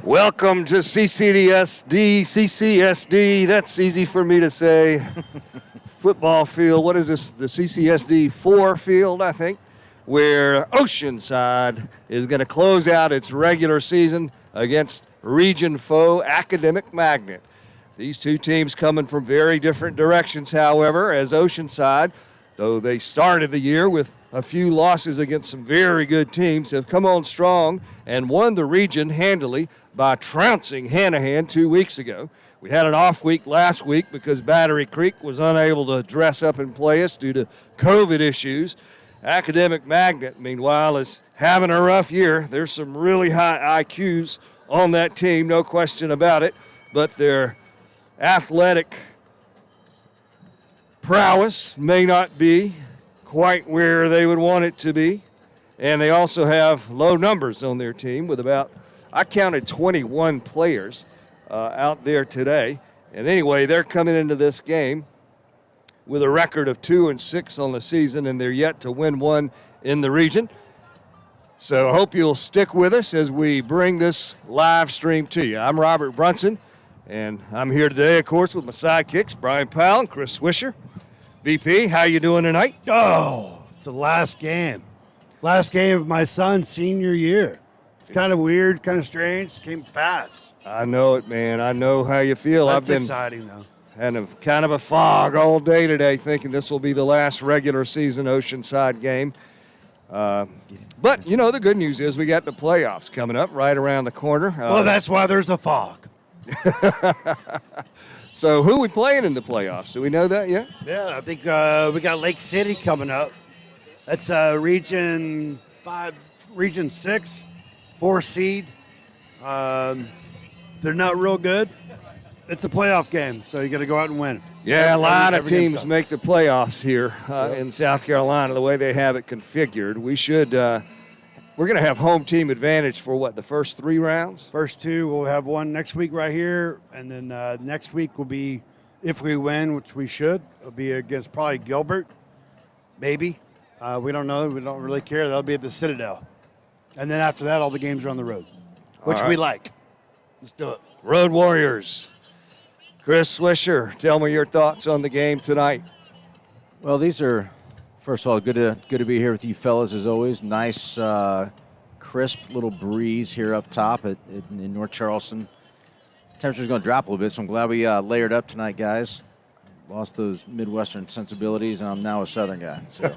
Welcome to CCSD, that's easy for me to say. Football field, what is this? The CCSD 4 field, I think, where Oceanside is going to close out its regular season against region foe Academic Magnet. These two teams coming from very different directions, however, as Oceanside, though they started the year with a few losses against some very good teams, have come on strong and won the region handily by trouncing Hanahan 2 weeks ago. We had an off week last week because Battery Creek was unable to dress up and play us due to COVID issues. Academic Magnet, meanwhile, is having a rough year. There's some really high IQs on that team, no question about it, but their athletic prowess may not be quite where they would want it to be. And they also have low numbers on their team with I counted 21 players out there today. And anyway, they're coming into this game with a record of 2-6 on the season, and they're yet to win one in the region. So I hope you'll stick with us as we bring this live stream to you. I'm Robert Brunson, and I'm here today, of course, with my sidekicks, Brian Powell and Chris Swisher. VP, how you doing tonight? Oh, it's the last game. Last game of my son's senior year. It's kind of weird, kind of strange. Came fast. I know it, man. I know how you feel. That's I've been exciting, though. Had kind of a fog all day today, thinking this will be the last regular season Oceanside game. But, you know, the good news is we got the playoffs coming up right around the corner. Well, that's why there's a fog. So who are we playing in the playoffs? Do we know that yet? Yeah, I think we got Lake City coming up. That's Region 6, 4 seed. They're not real good. It's a playoff game, so you got to go out and win. Yeah, a lot of teams make the playoffs here in South Carolina, the way they have it configured. We're going to have home team advantage for, the first 3 rounds? First 2, we'll have one next week right here, and then next week will be, if we win, which we should, it'll be against probably Gilbert, maybe. We don't know. We don't really care. That'll be at the Citadel. And then after that, all the games are on the road, which we like. Let's do it. Road Warriors. Chris Swisher, tell me your thoughts on the game tonight. Well, these are, first of all, good to be here with you fellas as always. Nice, crisp little breeze here up top in North Charleston. Temperature's going to drop a little bit, so I'm glad we layered up tonight, guys. Lost those Midwestern sensibilities, and I'm now a Southern guy. So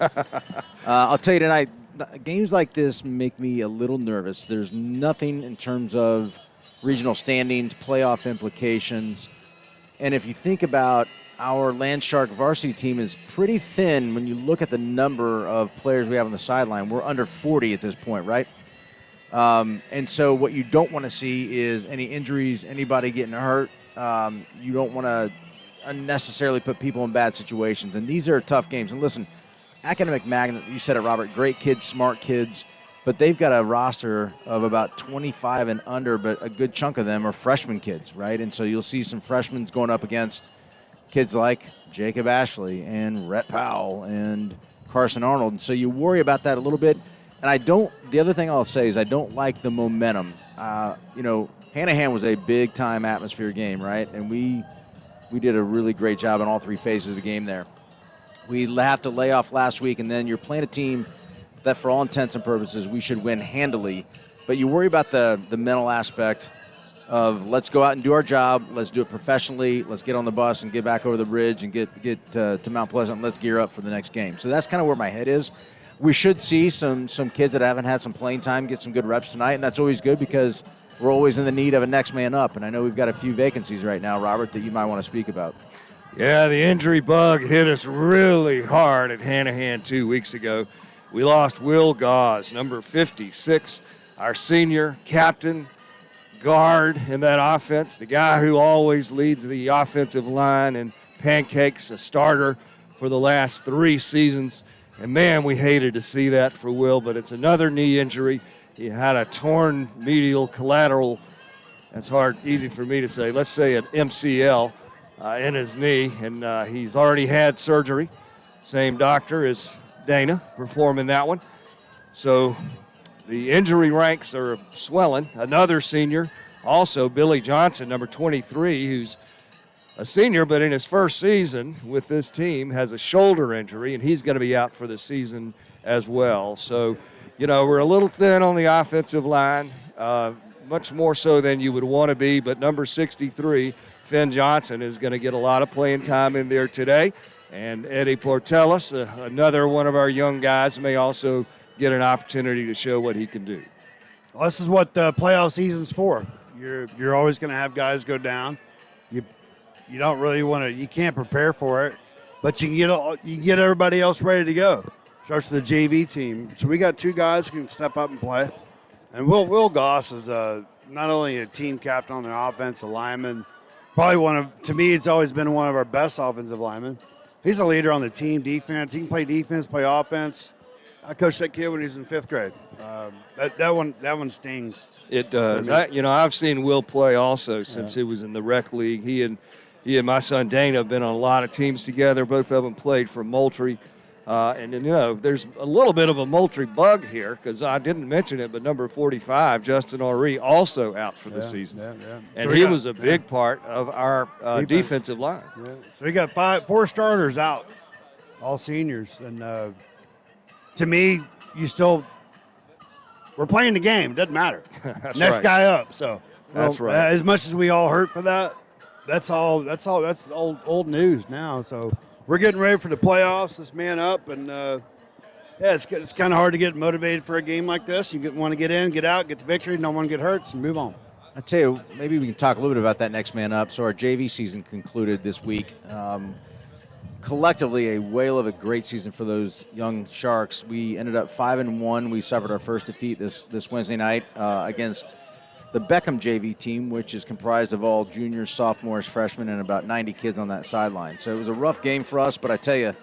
I'll tell you tonight, games like this make me a little nervous. There's nothing in terms of regional standings, playoff implications. And if you think about our Landshark varsity team is pretty thin when you look at the number of players we have on the sideline. We're under 40 at this point, right? And so what you don't want to see is any injuries, anybody getting hurt. You don't want to unnecessarily put people in bad situations. And these are tough games. And listen, Academic Magnet, you said it, Robert, great kids, smart kids. But they've got a roster of about 25 and under, but a good chunk of them are freshman kids, right? And so you'll see some freshmen going up against kids like Jacob Ashley and Rhett Powell and Carson Arnold. And so you worry about that a little bit. And the other thing I'll say is I don't like the momentum. Hanahan was a big-time atmosphere game, right? And we did a really great job in all 3 phases of the game there. We have to lay off last week, and then you're playing a team that for all intents and purposes we should win handily. But you worry about the mental aspect of let's go out and do our job, let's do it professionally, let's get on the bus and get back over the bridge and get to Mount Pleasant, and let's gear up for the next game. So that's kind of where my head is. We should see some kids that haven't had some playing time get some good reps tonight, and that's always good because we're always in the need of a next man up. And I know we've got a few vacancies right now, Robert, that you might want to speak about. Yeah, the injury bug hit us really hard at Hanahan 2 weeks ago. We lost Will Gauze, number 56, our senior captain, guard in that offense, the guy who always leads the offensive line and pancakes, a starter for the last 3 seasons. And, man, we hated to see that for Will, but it's another knee injury. He had a torn medial collateral, that's easy for me to say, let's say an MCL in his knee, and he's already had surgery. Same doctor as Dana performing that one. So the injury ranks are swelling. Another senior, Also, Billy Johnson, number 23, who's a senior, but in his first season with this team, has a shoulder injury, and he's going to be out for the season as well. So, we're a little thin on the offensive line, much more so than you would want to be, but number 63, Finn Johnson, is going to get a lot of playing time in there today. And Eddie Portelis, another one of our young guys, may also get an opportunity to show what he can do. Well, this is what the playoff season's for. You're always going to have guys go down. You don't really want to. You can't prepare for it, but you can get everybody else ready to go. Starts with the JV team. So we got 2 guys who can step up and play. And Will Goss is not only a team captain on the offense, a lineman, probably to me, it's always been one of our best offensive linemen. He's a leader on the team defense. He can play defense, play offense. I coached that kid when he was in 5th grade. That one stings. It does. I've seen Will play also since he was in the rec league. He and my son Dana have been on a lot of teams together. Both of them played for Moultrie. There's a little bit of a Moultrie bug here because I didn't mention it, but number 45, Justin Oree, also out for the season. Yeah. And he was a big part of our defensive line. Yeah. So we got 4 starters out, all seniors. And to me, we're playing the game. It doesn't matter. That's Next right. guy up. So That's right. As much as we all hurt for that, that's old news now. So we're getting ready for the playoffs. Let's man up, and it's kind of hard to get motivated for a game like this. You want to get in, get out, get the victory, don't want to get hurt, and move on. I tell you, maybe we can talk a little bit about that next man up. So our JV season concluded this week. Collectively, a whale of a great season for those young Sharks. We ended up 5-1. We suffered our first defeat this Wednesday night against the Beckham JV team, which is comprised of all juniors, sophomores, freshmen, and about 90 kids on that sideline. So it was a rough game for us, but I tell you,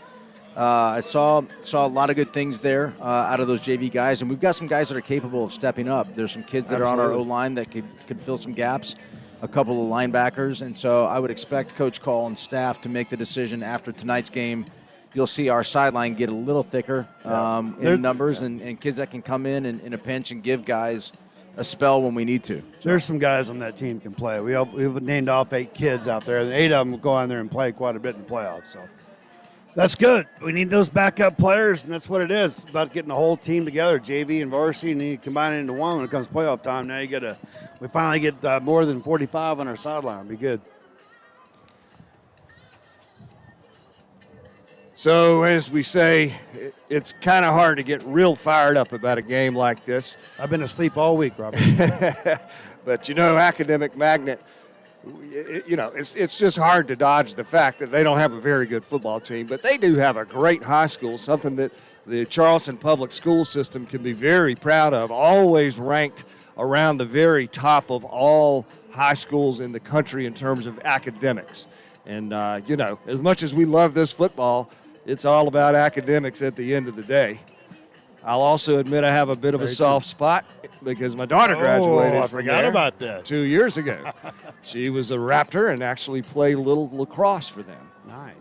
I saw a lot of good things there out of those JV guys, and we've got some guys that are capable of stepping up. There's some kids that are on our O-line that could fill some gaps, a couple of linebackers, and so I would expect Coach Call and staff to make the decision after tonight's game. You'll see our sideline get a little thicker in numbers and kids that can come in a pinch and give guys a spell when we need to. There's some guys on that team can play. We've named off 8 kids out there, and 8 of them will go on there and play quite a bit in the playoffs. So that's good. We need those backup players, and that's what it is. It's about getting the whole team together, JV and varsity, and then you combine it into one when it comes to playoff time. Now we finally get more than 45 on our sideline. It'll be good. So, as we say, it's kind of hard to get real fired up about a game like this. I've been asleep all week, Robert. But, Academic Magnet, it's just hard to dodge the fact that they don't have a very good football team. But they do have a great high school, something that the Charleston public school system can be very proud of, always ranked around the very top of all high schools in the country in terms of academics. And, as much as we love this football, it's all about academics at the end of the day. I'll also admit I have a bit of a soft spot because my daughter graduated I from forgot there about this. 2 years ago. She was a Raptor and actually played a little lacrosse for them. Nice.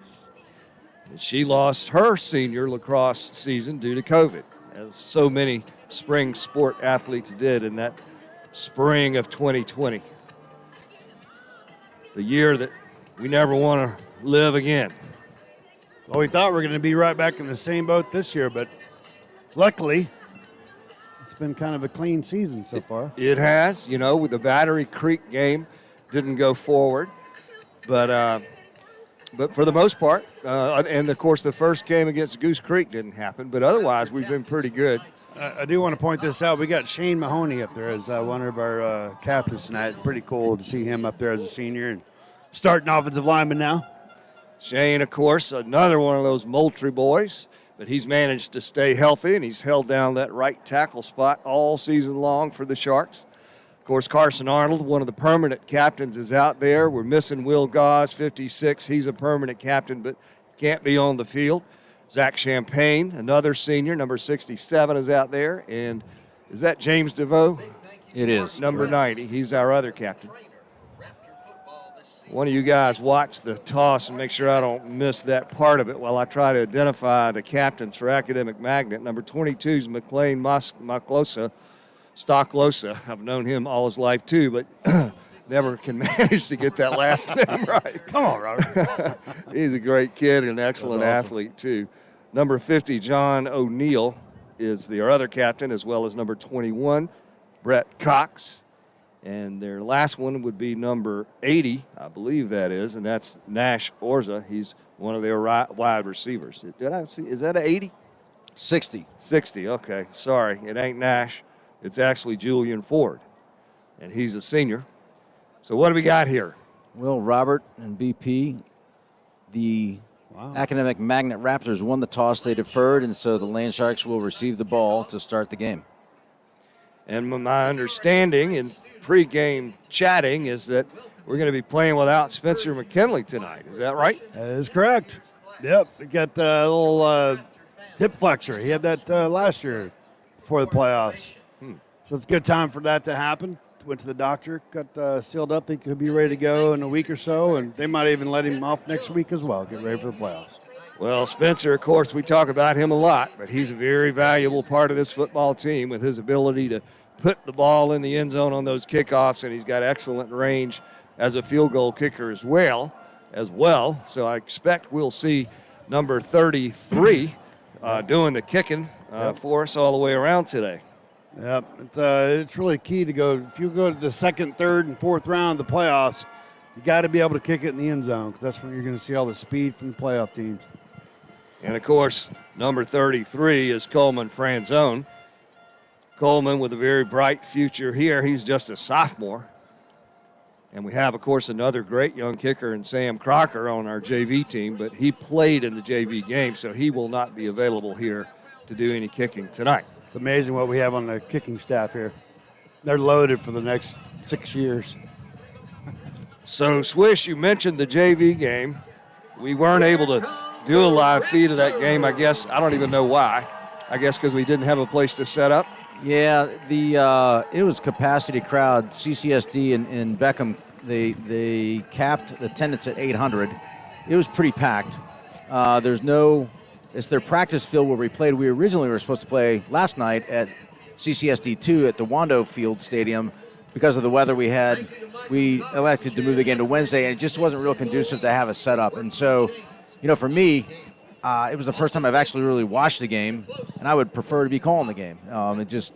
And she lost her senior lacrosse season due to COVID, as so many spring sport athletes did in that spring of 2020. The year that we never want to live again. Well, we thought we were going to be right back in the same boat this year, but luckily, it's been kind of a clean season so far. It has, with the Battery Creek game, didn't go forward, but for the most part, and of course the first game against Goose Creek didn't happen, but otherwise we've been pretty good. I do want to point this out. We got Shane Mahoney up there as one of our captains tonight. Pretty cool to see him up there as a senior and starting offensive lineman now. Shane, of course, another one of those Moultrie boys, but he's managed to stay healthy, and he's held down that right tackle spot all season long for the Sharks. Of course, Carson Arnold, one of the permanent captains, is out there. We're missing Will Gause, 56. He's a permanent captain, but can't be on the field. Zach Champagne, another senior, number 67, is out there. And is that James DeVoe? It is. Number 90. He's our other captain. One of you guys watch the toss and make sure I don't miss that part of it while I try to identify the captains for Academic Magnet. Number 22 is McLean Maclosa, Stocklosa. I've known him all his life too, but never can manage to get that last name right. Come on, Robert. He's a great kid and an excellent athlete too. Number 50, John O'Neill, is their other captain, as well as number 21, Brett Cox. And their last one would be number 80, I believe that is, and that's Nash Orza. He's one of their wide receivers. Did I see? Is that an 80? 60. 60, okay. Sorry, it ain't Nash. It's actually Julian Ford, and he's a senior. So what do we got here? Well, Robert and BP, the Academic Magnet Raptors won the toss. They deferred, and so the Land Sharks will receive the ball to start the game. And my understanding in pregame chatting is that we're going to be playing without Spencer McKinley tonight. Is that right? That is correct. Yep, we got a little hip flexor. He had that last year before the playoffs. So it's a good time for that to happen. Went to the doctor, got sealed up. Think he'll be ready to go in a week or so, and they might even let him off next week as well. Get ready for the playoffs. Well, Spencer, of course, we talk about him a lot, but he's a very valuable part of this football team with his ability to put the ball in the end zone on those kickoffs, and he's got excellent range as a field goal kicker as well. So I expect we'll see number 33 doing the kicking for us all the way around today. Yep, it's really key to go. If you go to the second, third, and fourth round of the playoffs, you got to be able to kick it in the end zone because that's when you're going to see all the speed from the playoff teams. And, of course, number 33 is Coleman Franzone. Coleman with a very bright future here. He's just a sophomore. And we have, of course, another great young kicker in Sam Crocker on our JV team, but he played in the JV game, so he will not be available here to do any kicking tonight. It's amazing what we have on the kicking staff here. They're loaded for the next 6 years. So, Swish, you mentioned the JV game. We weren't able to do a live feed of that game, I guess. I don't even know why. I guess because we didn't have a place to set up. Yeah, it was capacity crowd. CCSD in Beckham, they capped the attendance at 800. It was pretty packed. It's their practice field where we played. We originally were supposed to play last night at CCSD 2 at the Wando Field Stadium. Because of the weather we had, we elected to move the game to Wednesday, and it just wasn't real conducive to have a setup. And so, for me, it was the first time I've actually really watched the game, and I would prefer to be calling the game. Just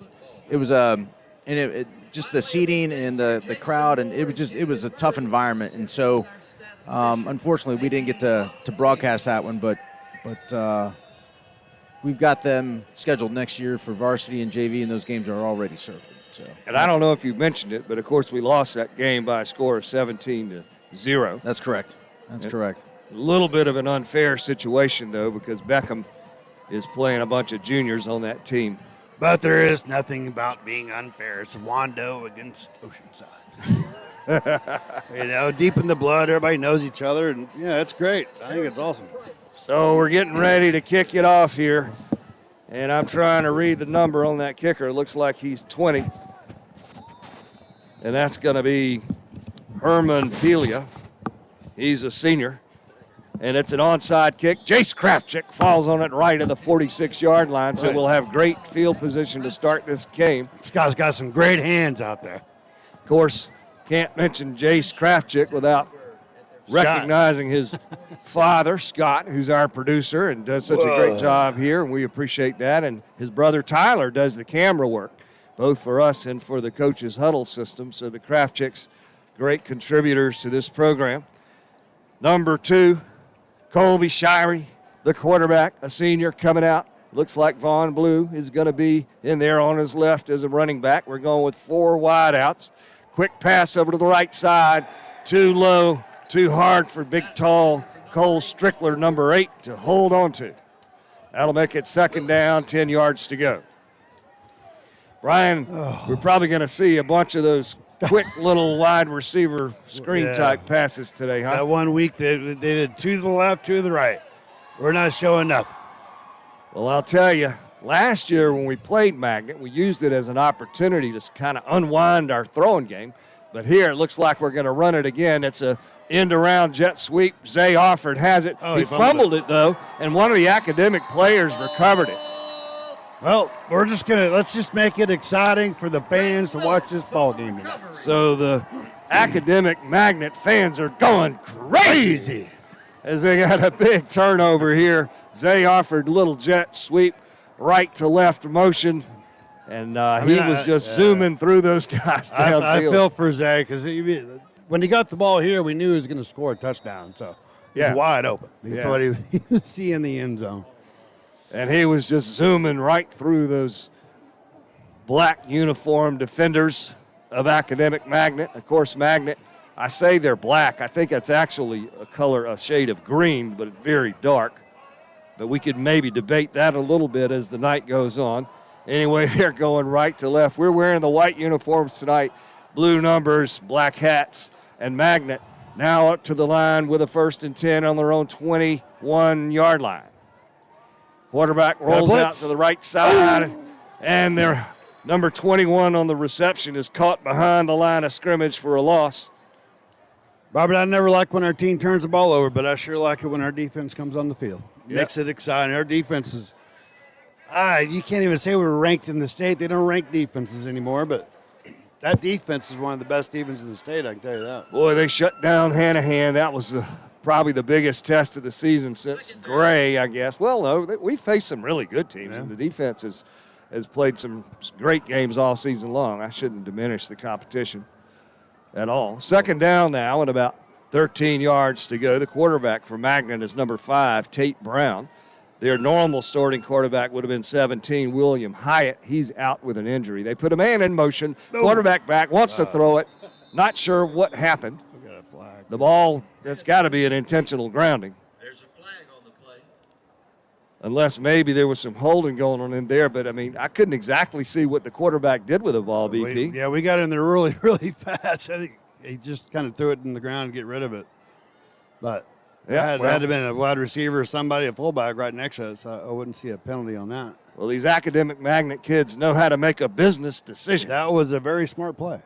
the seating and the crowd, and it was a tough environment. And so, unfortunately, we didn't get to broadcast that one, but we've got them scheduled next year for varsity and JV, and those games are already circled. So. And I don't know if you mentioned it, but of course we lost that game by a score of 17-0. That's correct. That's correct. A little bit of an unfair situation, though, because Beckham is playing a bunch of juniors on that team. But there is nothing about being unfair. It's Wando against Oceanside. Deep in the blood, everybody knows each other, and yeah, that's great. I think it's awesome. So we're getting ready to kick it off here, and I'm trying to read the number on that kicker. It looks like he's 20, and that's going to be Herman Pelia. He's a senior, and it's an onside kick. Jace Krafchick falls on it right at the 46-yard line, so we'll have great field position to start this game. This guy's got some great hands out there. Of course, can't mention Jace Krafchick without recognizing his father, Scott, who's our producer and does such a great job here, and we appreciate that. And his brother, Tyler, does the camera work, both for us and for the Coaches Huddle system. So the Krafchicks, great contributors to this program. Number 2, Colby Shirey, the quarterback, a senior coming out. Looks like Vaughn Blue is going to be in there on his left as a running back. We're going with 4 wideouts. Quick pass over to the right side. Too low, too hard for big, tall Cole Strickler, number 8, to hold on to. That'll make it second down, 10 yards to go. Brian, we're probably going to see a bunch of those quick little wide receiver screen-type passes today, huh? That 1 week they did 2 to the left, 2 to the right. We're not showing nothing. Well, I'll tell you, last year when we played Magnet, we used it as an opportunity to kind of unwind our throwing game. But here it looks like we're going to run it again. It's a end-around jet sweep. Zay Offord has it. He fumbled it, though, and one of the academic players recovered it. Well, let's just make it exciting for the fans to watch this ball game tonight. So the Academic Magnet fans are going crazy as they got a big turnover here. Zay offered little jet sweep, right to left motion, and he was just zooming through those guys downfield. I feel for Zay because when he got the ball here, we knew he was going to score a touchdown. So he was wide open. He thought he was seeing the end zone. And he was just zooming right through those black uniform defenders of Academic Magnet. Of course, Magnet, I say they're black. I think that's actually a shade of green, but very dark. But we could maybe debate that a little bit as the night goes on. Anyway, they're going right to left. We're wearing the white uniforms tonight, blue numbers, black hats, and Magnet now up to the line with a 1st and 10 on their own 21-yard line. Quarterback rolls out to the right side, and their number 21 on the reception is caught behind the line of scrimmage for a loss. Robert, I never like when our team turns the ball over, but I sure like it when our defense comes on the field. Makes it exciting. Our defense is, you can't even say we're ranked in the state. They don't rank defenses anymore, but that defense is one of the best defenses in the state, I can tell you that. Boy, they shut down Hanahan. That was probably the biggest test of the season since Gray, I guess. Well, no, we faced some really good teams, and the defense has played some great games all season long. I shouldn't diminish the competition at all. 2nd down now and about 13 yards to go. The quarterback for Magnet is number 5, Tate Brown. Their normal starting quarterback would have been 17, William Hyatt. He's out with an injury. They put a man in motion. Quarterback back, wants to throw it. Not sure what happened. The ball, that's got to be an intentional grounding. There's a flag on the play. Unless maybe there was some holding going on in there. But, I mean, I couldn't exactly see what the quarterback did with the ball, BP. We got in there really, really fast. I think he just kind of threw it in the ground to get rid of it. But it had to have been a wide receiver or somebody, a fullback right next to us. So I wouldn't see a penalty on that. Well, these Academic Magnet kids know how to make a business decision. That was a very smart play.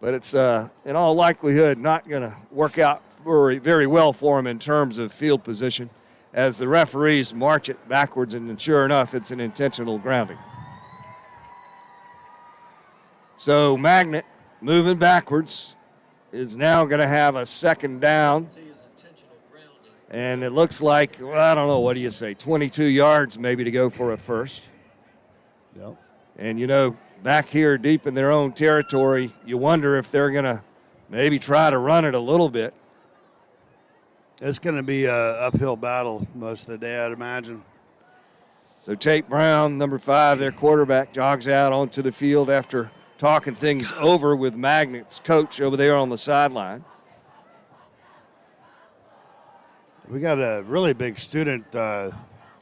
But it's, in all likelihood, not going to work out very well for him in terms of field position as the referees march it backwards, and sure enough, it's an intentional grounding. So Magnet, moving backwards, is now going to have a 2nd down. And it looks like, I don't know, what do you say, 22 yards maybe to go for a first. Yep. And, back here deep in their own territory, you wonder if they're going to maybe try to run it a little bit. It's going to be an uphill battle most of the day, I'd imagine. So Tate Brown, number 5, their quarterback, jogs out onto the field after talking things over with Magnet's coach over there on the sideline. We got a really big student. Do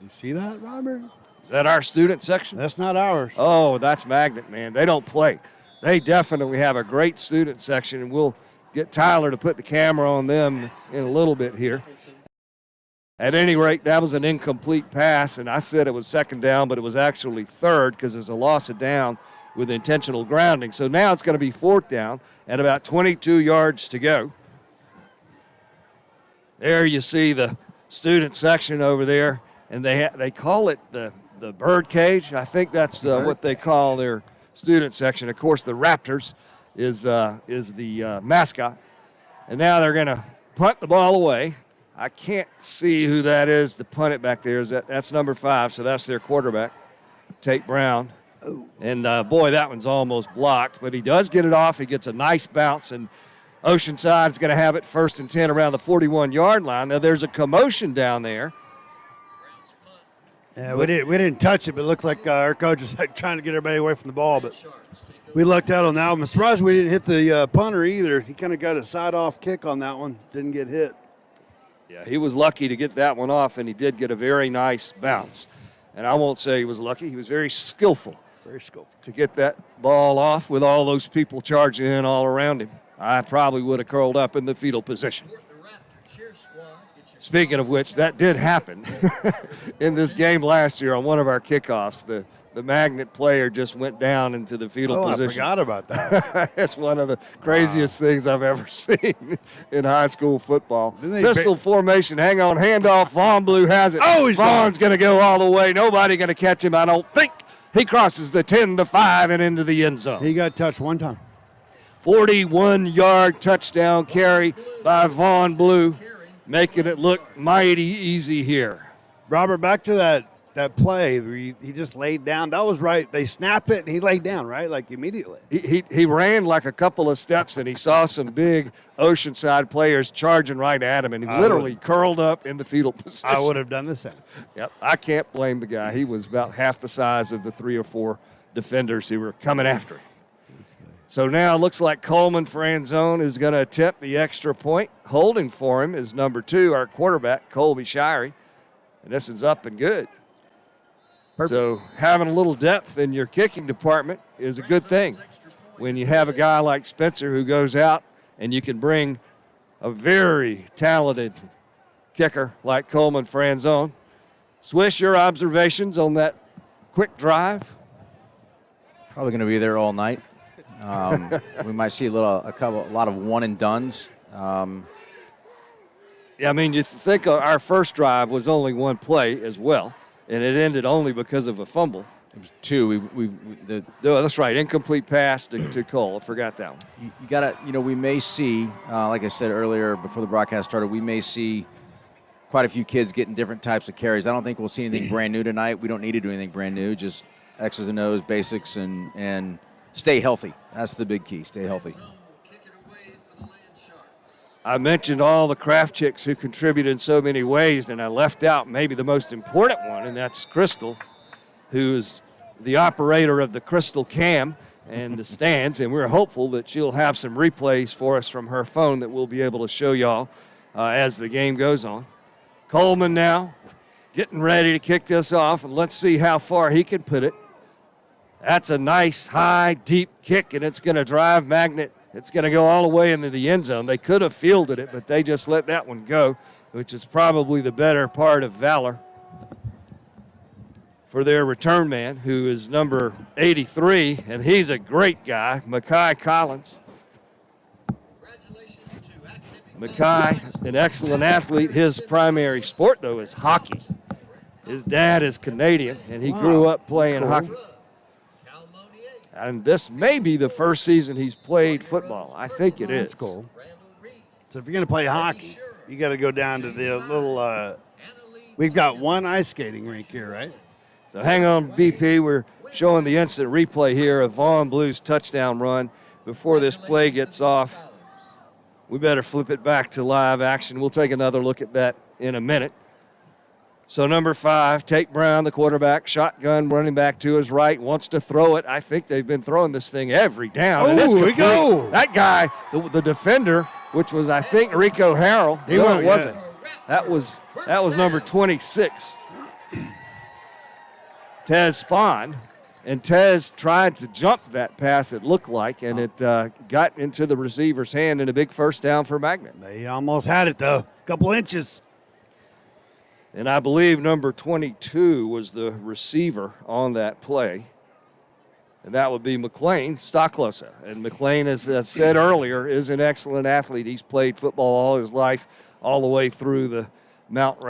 you see that, Robert? Is that our student section? That's not ours. Oh, that's Magnet, man. They don't play. They definitely have a great student section, and we'll get Tyler to put the camera on them in a little bit here. At any rate, that was an incomplete pass, and I said it was 2nd down, but it was actually 3rd because there's a loss of down with intentional grounding. So now it's going to be 4th down and about 22 yards to go. There you see the student section over there, and they call it the bird cage. I think that's what they call their student section. Of course, the Raptors is the mascot. And now they're going to punt the ball away. I can't see who that is to punt it back there. That's number 5, so that's their quarterback, Tate Brown. And, boy, that one's almost blocked. But he does get it off. He gets a nice bounce, and Oceanside's going to have it 1st and 10 around the 41-yard line. Now, there's a commotion down there. Yeah, we didn't touch it, but it looked like our coach was trying to get everybody away from the ball. But we lucked out on that one. I'm surprised we didn't hit the punter either. He kind of got a side-off kick on that one. Didn't get hit. Yeah, he was lucky to get that one off, and he did get a very nice bounce. And I won't say he was lucky. He was very skillful. Very skillful. To get that ball off with all those people charging in all around him. I probably would have curled up in the fetal position. Speaking of which, that did happen in this game last year on one of our kickoffs. The the Magnet player just went down into the fetal position. I forgot about that. It's one of the craziest things I've ever seen in high school football. Pistol formation, hang on, handoff. Vaughn Blue has it. Oh, he's Vaughn's going to go all the way. Nobody going to catch him, I don't think. He crosses the 10-5 and into the end zone. He got touched one time. 41-yard touchdown carry by Vaughn Blue, making it look mighty easy here. Robert, back to that play where he just laid down. That was right. They snap it, and he laid down, right, like immediately. He ran like a couple of steps, and he saw some big Oceanside players charging right at him, and he literally curled up in the fetal position. I would have done the same. Yep, I can't blame the guy. He was about half the size of the 3 or 4 defenders who were coming after him. So now it looks like Coleman Franzone is going to attempt the extra point. Holding for him is number 2, our quarterback, Colby Shirey. And this is up and good. Perfect. So having a little depth in your kicking department is a good thing. When you have a guy like Spencer who goes out and you can bring a very talented kicker like Coleman Franzone. Swish, your observations on that quick drive? Probably going to be there all night. We might see a lot of one and dones. Yeah, I mean, you think our first drive was only one play as well, and it ended only because of a fumble. It was 2. Oh, that's right, incomplete pass to Cole. I forgot that one. You got to, we may see, like I said earlier before the broadcast started, we may see quite a few kids getting different types of carries. I don't think we'll see anything brand new tonight. We don't need to do anything brand new, just X's and O's, basics, and stay healthy. That's the big key, stay healthy. I mentioned all the Kraft chicks who contributed in so many ways, and I left out maybe the most important one, and that's Crystal, who is the operator of the Crystal Cam and the stands, and we're hopeful that she'll have some replays for us from her phone that we'll be able to show y'all as the game goes on. Coleman now getting ready to kick this off, and let's see how far he can put it. That's a nice, high, deep kick, and it's going to drive Magnet. It's going to go all the way into the end zone. They could have fielded it, but they just let that one go, which is probably the better part of valor for their return man, who is number 83, and he's a great guy, Mackay Collins. Mackay, an excellent athlete. His primary sport, though, is hockey. His dad is Canadian, and he grew up playing hockey. And this may be the first season he's played football. I think it is. That's cool. So if you're going to play hockey, you got to go down to the little we've got one ice skating rink here, right? So hang on, BP. We're showing the instant replay here of Vaughn Blue's touchdown run. Before this play gets off, we better flip it back to live action. We'll take another look at that in a minute. So number 5, Tate Brown, the quarterback, shotgun, running back to his right, wants to throw it. I think they've been throwing this thing every down. Oh, here we go. That guy, the defender, which was, I think, Rico Harrell. It wasn't. That was number 26, Tez Spahn. And Tez tried to jump that pass, it looked like, and it got into the receiver's hand in a big first down for Magnet. They almost had it, though. A couple inches. And I believe number 22 was the receiver on that play. And that would be McLean Stocklosa. And McLean, as I said earlier, is an excellent athlete. He's played football all his life, all the way through the Mount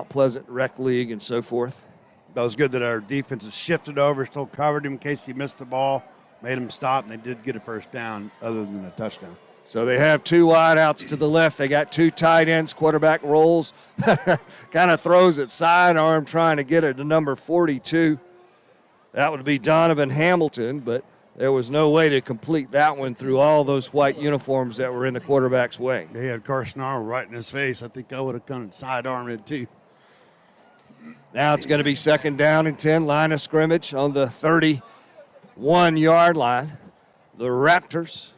Pleasant Rec League and so forth. That was good that our defense has shifted over, still covered him in case he missed the ball, made him stop, and they did get a first down other than a touchdown. So they have 2 wideouts to the left. They got 2 tight ends. Quarterback rolls, kind of throws it sidearm, trying to get it to number 42. That would be Donovan Hamilton, but there was no way to complete that one through all those white uniforms that were in the quarterback's way. They had Carson Arnold right in his face. I think I would have come and sidearmed it too. Now it's going to be 2nd down and 10, line of scrimmage on the 31-yard line. The Raptors.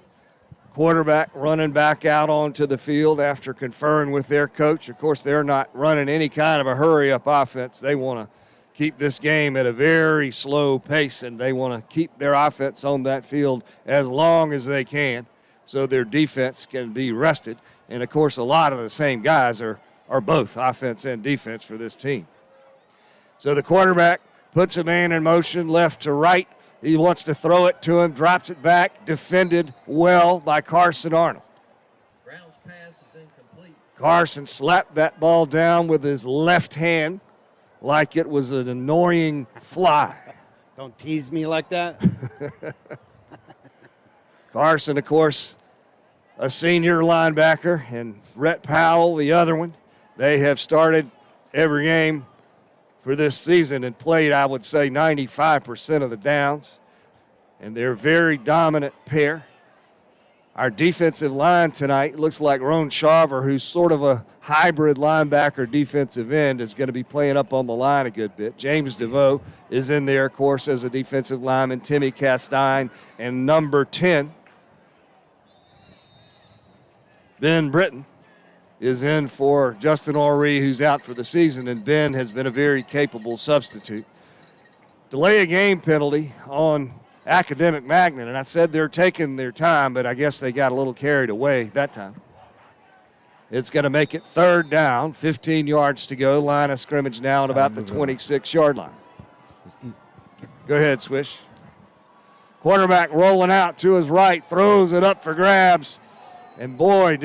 Quarterback running back out onto the field after conferring with their coach. Of course, they're not running any kind of a hurry-up offense. They want to keep this game at a very slow pace, and they want to keep their offense on that field as long as they can so their defense can be rested. And, of course, a lot of the same guys are both offense and defense for this team. So the quarterback puts a man in motion left to right. He wants to throw it to him, drops it back, defended well by Carson Arnold. Carson slapped that ball down with his left hand like it was an annoying fly. Don't tease me like that. Carson, of course, a senior linebacker, and Rhett Powell, the other one. They have started every game for this season and played, I would say, 95% of the downs. And they're a very dominant pair. Our defensive line tonight looks like Ron Shaver, who's sort of a hybrid linebacker defensive end, is going to be playing up on the line a good bit. James DeVoe is in there, of course, as a defensive lineman. Timmy Castine and number 10, Ben Britton, is in for Justin Orree, who's out for the season, and Ben has been a very capable substitute. Delay a game penalty on Academic Magnet, and I said they're taking their time, but I guess they got a little carried away that time. It's going to make it third down, 15 yards to go, line of scrimmage now at about the 26-yard line. Go ahead, Swish. Quarterback rolling out to his right, throws it up for grabs, and boy,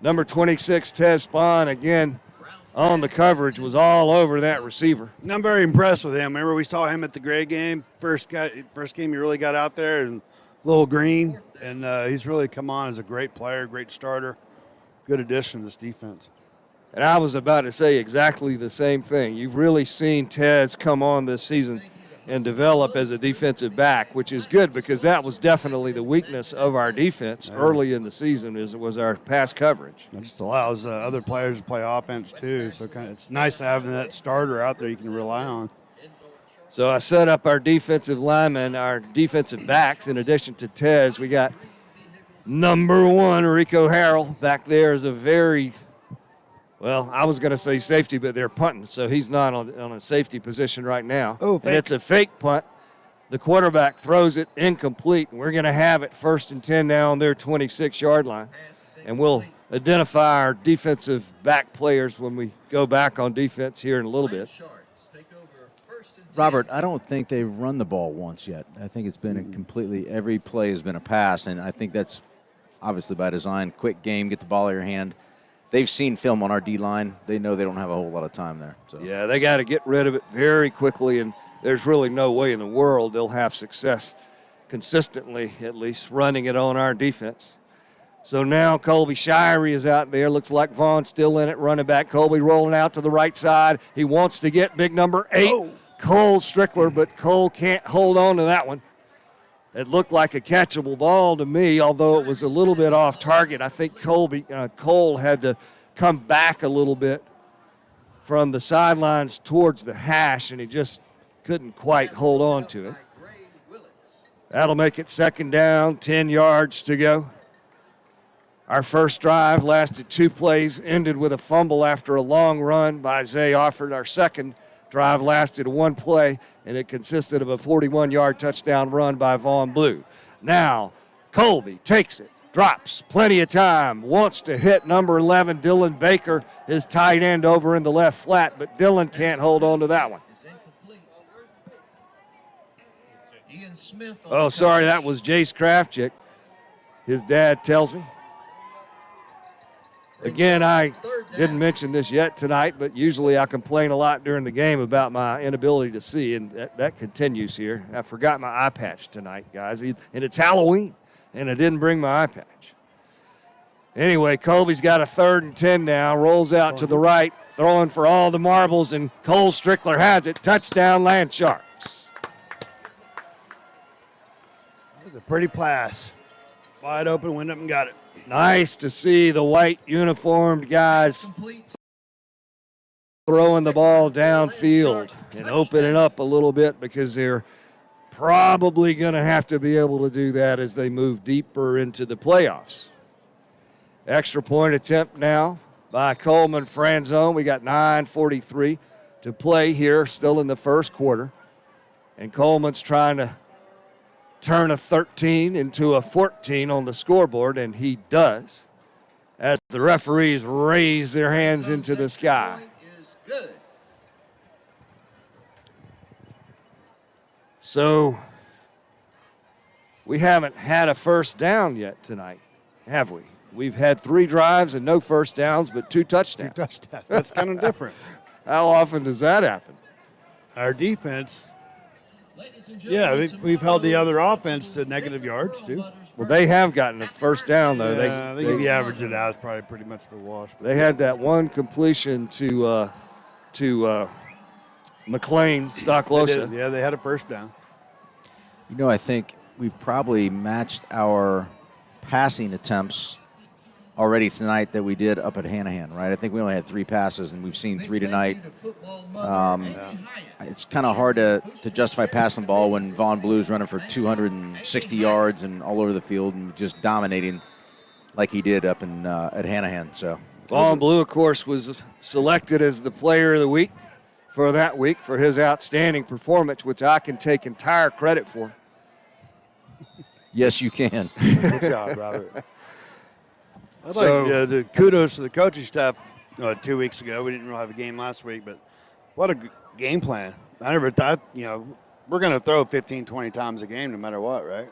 number 26, Tez Spahn, again, on the coverage, was all over that receiver. I'm very impressed with him. Remember we saw him at the grade game, first game he really got out there, and a little green, and he's really come on as a great player, great starter, good addition to this defense. And I was about to say exactly the same thing. You've really seen Tez come on this season and develop as a defensive back, which is good because that was definitely the weakness of our defense early in the season was our pass coverage. It just allows other players to play offense too, so it's nice to have that starter out there you can rely on. So I set up our defensive linemen, our defensive backs. In addition to Tez, we got number 1, Rico Harrell. Back there is a very, well, I was going to say safety, but they're punting, so he's not on a safety position right now. Oh, and it's a fake punt. The quarterback throws it incomplete, and we're going to have it 1st and 10 now on their 26-yard line. And we'll identify our defensive back players when we go back on defense here in a little bit. Robert, I don't think they've run the ball once yet. I think it's been every play has been a pass, and I think that's obviously by design. Quick game, get the ball in your hand. They've seen film on our D-line. They know they don't have a whole lot of time there. So. Yeah, they got to get rid of it very quickly, and there's really no way in the world they'll have success consistently, at least, running it on our defense. So now Colby Shirey is out there. Looks like Vaughn's still in it, running back. Colby rolling out to the right side. He wants to get big number 8, Cole Strickler, but Cole can't hold on to that one. It looked like a catchable ball to me, although it was a little bit off target. I think Cole had to come back a little bit from the sidelines towards the hash, and he just couldn't quite hold on to it. That'll make it 2nd down, 10 yards to go. Our first drive lasted 2 plays, ended with a fumble after a long run by Zay Offord. Our second drive lasted 1 play, and it consisted of a 41-yard touchdown run by Vaughn Blue. Now, Colby takes it, drops, plenty of time, wants to hit number 11, Dylan Baker, his tight end over in the left flat, but Dylan can't hold on to that one. Oh, sorry, that was Jace Krafchick, his dad tells me. Again, I didn't mention this yet tonight, but usually I complain a lot during the game about my inability to see, and that continues here. I forgot my eye patch tonight, guys, and it's Halloween, and I didn't bring my eye patch. Anyway, Colby's got a 3rd and 10 now, rolls out to the right, throwing for all the marbles, and Cole Strickler has it. Touchdown, Land Sharks. That was a pretty pass. Wide open, went up and got it. Nice to see the white uniformed guys throwing the ball downfield and opening up a little bit because they're probably going to have to be able to do that as they move deeper into the playoffs. Extra point attempt now by Coleman Franzone. We got 9:43 to play here, still in the first quarter. And Coleman's trying to turn a 13 into a 14 on the scoreboard, and he does, as the referees raise their hands into the sky. So we haven't had a first down yet tonight, have we? We've had 3 drives and no first downs, but 2 touchdowns. That's kind of different. How often does that happen? Our defense, we've held the other offense to negative yards, too. Well, they have gotten a first down, though. I think if you average it out, it's probably pretty much for wash. They had that one completion to McLean Stocklosa. Yeah, they had a first down. You know, I think we've probably matched our passing attempts already tonight that we did up at Hanahan, right? I think we only had 3 passes, and we've seen 3 tonight. It's kind of hard to justify passing the ball when Vaughn Blue's running for 260 yards and all over the field and just dominating like he did up in at Hanahan. So Vaughn Blue, of course, was selected as the player of the week for that week for his outstanding performance, which I can take entire credit for. yes, you can. Good job, Robert. I'd like the kudos to the coaching staff 2 weeks ago. We didn't really have a game last week, but what a game plan. I never thought, we're going to throw 15, 20 times a game no matter what, right?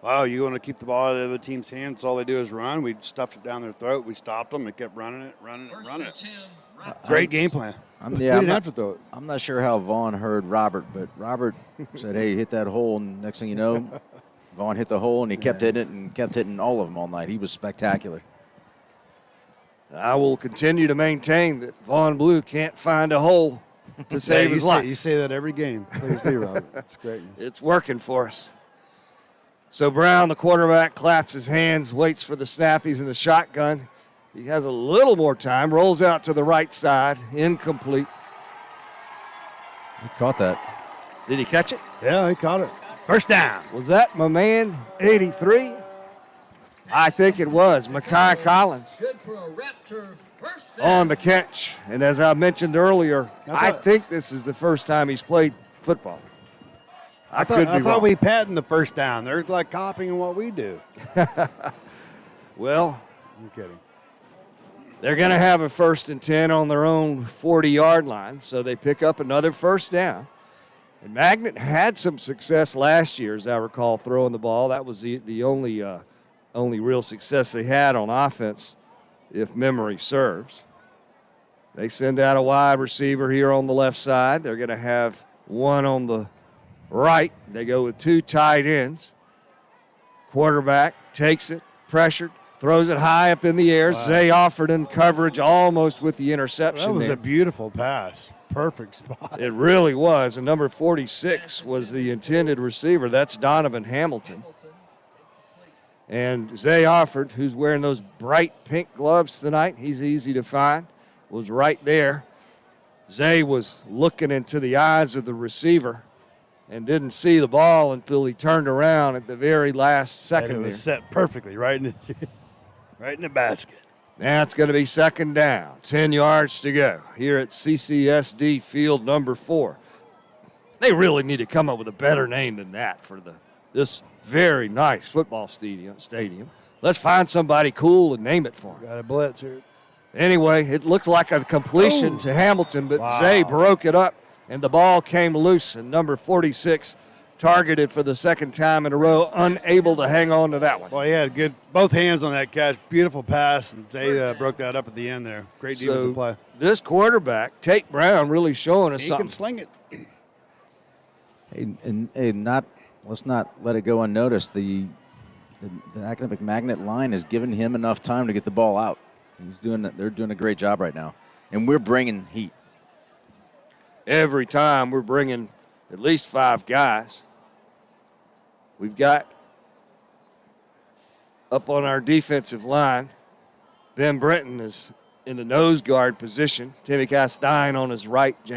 Wow, you want to keep the ball out of the other team's hands, all they do is run. We stuffed it down their throat. We stopped them. They kept running it. Great game plan. We didn't have to throw it. I'm not sure how Vaughn heard Robert, but Robert said, hey, hit that hole, and next thing you know, Vaughn hit the hole, and he kept hitting it and kept hitting all of them all night. He was spectacular. I will continue to maintain that Vaughn Blue can't find a hole to save his life. You say that every game. Please do, Robert. It's great. It's working for us. So Brown, the quarterback, claps his hands, waits for the snap. He's in the shotgun. He has a little more time, rolls out to the right side, incomplete. He caught that. Did he catch it? Yeah, he caught it. First down. Was that my man, 83? I think it was. Mekhi Collins on the catch. And as I mentioned earlier, I think this is the first time he's played football. I thought we patented the first down. They're like copying what we do. Well, I'm kidding. They're going to have a 1st and 10 on their own 40-yard line, so they pick up another first down. And Magnet had some success last year, as I recall, throwing the ball. That was the only real success they had on offense, if memory serves. They send out a wide receiver here on the left side. They're going to have one on the right. They go with 2 tight ends. Quarterback takes it, pressured, throws it high up in the air. Wow. Zay offered in coverage almost with the interception. That was a beautiful pass. Perfect spot. It really was. And number 46 was the intended receiver. That's Donovan Hamilton. And Zay Offord, who's wearing those bright pink gloves tonight, he's easy to find, was right there. Zay was looking into the eyes of the receiver and didn't see the ball until he turned around at the very last second. And it was set perfectly right in the basket. Now it's going to be 2nd down, 10 yards to go here at CCSD field number 4. They really need to come up with a better name than that for this very nice football stadium. Let's find somebody cool and name it for him. Got a blitz here. Anyway, it looked like a completion to Hamilton, but Zay broke it up, and the ball came loose, and number 46 targeted for the 2nd time in a row, unable to hang on to that one. Well, he had good both hands on that catch. Beautiful pass, and Zay broke that up at the end there. Great defensive play. This quarterback, Tate Brown, really showing us something. He can sling it. Let's not let it go unnoticed. The Academic Magnet line has given him enough time to get the ball out. They're doing a great job right now, and we're bringing heat. Every time we're bringing at least 5 guys. We've got up on our defensive line, Ben Brenton is in the nose guard position. Timmy Castine on his right, on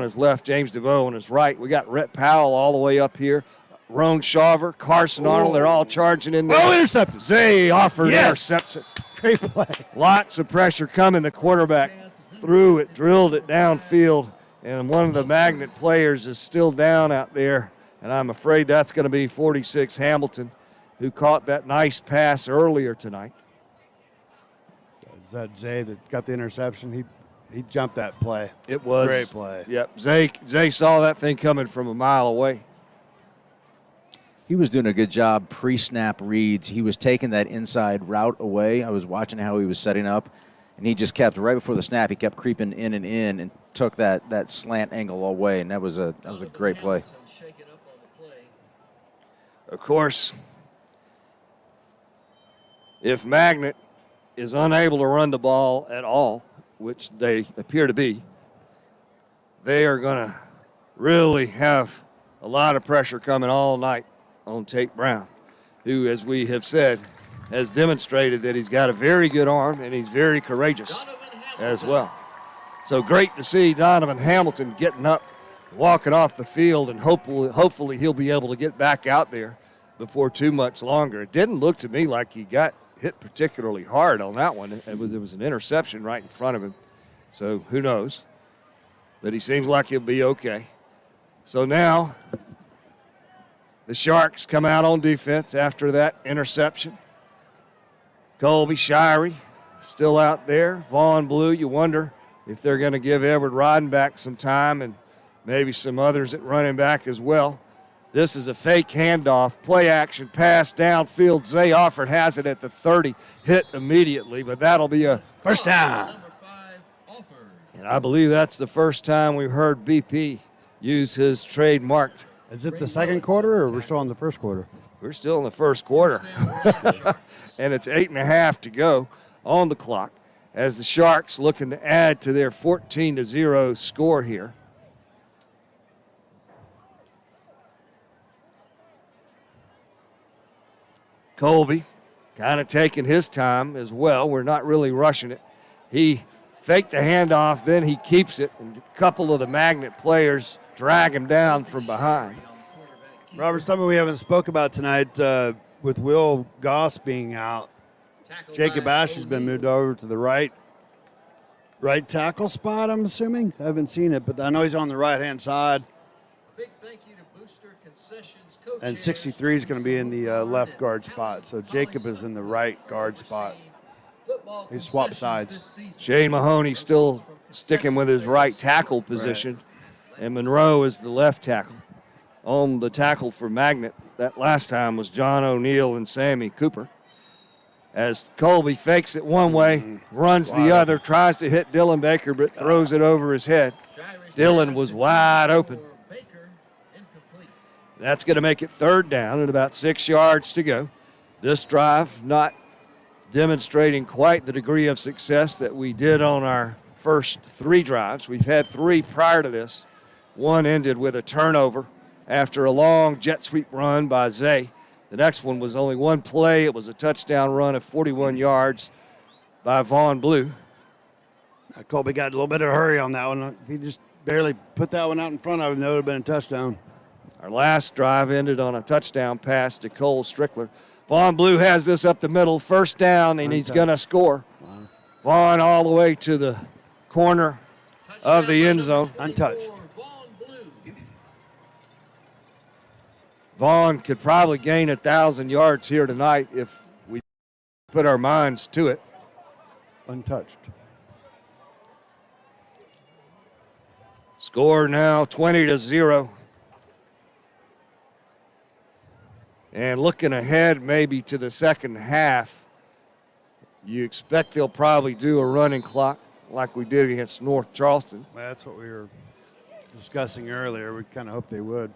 his left, James DeVoe on his right. We got Rhett Powell all the way up here. Roan Shaver, Carson Arnold, they're all charging in there. Oh, intercepted. Zay Offord intercepts it. Great play. Lots of pressure coming. The quarterback threw it, drilled it downfield, and one of the Magnet players is still down out there, and I'm afraid that's going to be 46 Hamilton, who caught that nice pass earlier tonight. Is that Zay that got the interception? He jumped that play. It was Great play. Yep. Zay saw that thing coming from a mile away. He was doing a good job pre-snap reads. He was taking that inside route away. I was watching how he was setting up, and he just kept, right before the snap, he kept creeping in and took that slant angle away, and that was a great play. Of course, if Magnet is unable to run the ball at all, which they appear to be, they are going to really have a lot of pressure coming all night on Tate Brown, who, as we have said, has demonstrated that he's got a very good arm and he's very courageous as well. So great to see Donovan Hamilton getting up, walking off the field, and hopefully he'll be able to get back out there before too much longer. It didn't look to me like he got hit particularly hard on that one. There was an interception right in front of him, so who knows. But he seems like he'll be okay. So now the Sharks come out on defense after that interception. Colby Shirey still out there. Vaughn Blue, you wonder if they're going to give Edward Rodenbach some time and maybe some others at running back as well. This is a fake handoff, play action, pass downfield. Zay Offord has it at the 30, hit immediately, but that'll be a First down. And I believe that's the first time we've heard BP use his trademarked. Is it the second quarter, or we're still in the first quarter? We're still in the first quarter. And it's 8.5 to go on the clock as the Sharks looking to add to their 14-0 score here. Colby kind of taking his time as well. We're not really rushing it. He faked the handoff, then he keeps it, and a couple of the Magnet players drag him down from behind. Robert, something we haven't spoke about tonight with Will Goss being out. Jacob Ash has been moved over to the right tackle spot, I'm assuming. I haven't seen it, but I know he's on the right-hand side. Big thank you to Booster Concessions Co-Chairs. And 63 is going to be in the left guard spot. So Jacob is in the right guard spot. He swapped sides. Shane Mahoney still sticking with his right tackle position, and Monroe is the left tackle. On the tackle for Magnet that last time was John O'Neill and Sammy Cooper. As Colby fakes it one way, runs the other, tries to hit Dylan Baker, but throws it over his head. Dylan was wide open. That's going to make it third down and about 6 yards to go. This drive not demonstrating quite the degree of success that we did on our first three drives. We've had three prior to this. One ended with a turnover after a long jet sweep run by Zay. The next one was only one play. It was a touchdown run of 41 yards by Vaughn Blue. Colby got a little bit of a hurry on that one. If he just barely put that one out in front of him, that would have been a touchdown. Our last drive ended on a touchdown pass to Cole Strickler. Vaughn Blue has this up the middle, first down, and he's going to score. Wow. Vaughn all the way to the corner of the end zone. Untouched. Vaughn could probably gain 1,000 yards here tonight if we put our minds to it. Untouched. Score now 20-0. And looking ahead maybe to the second half, you expect they'll probably do a running clock like we did against North Charleston. Well, that's what we were discussing earlier. We kind of hoped they would.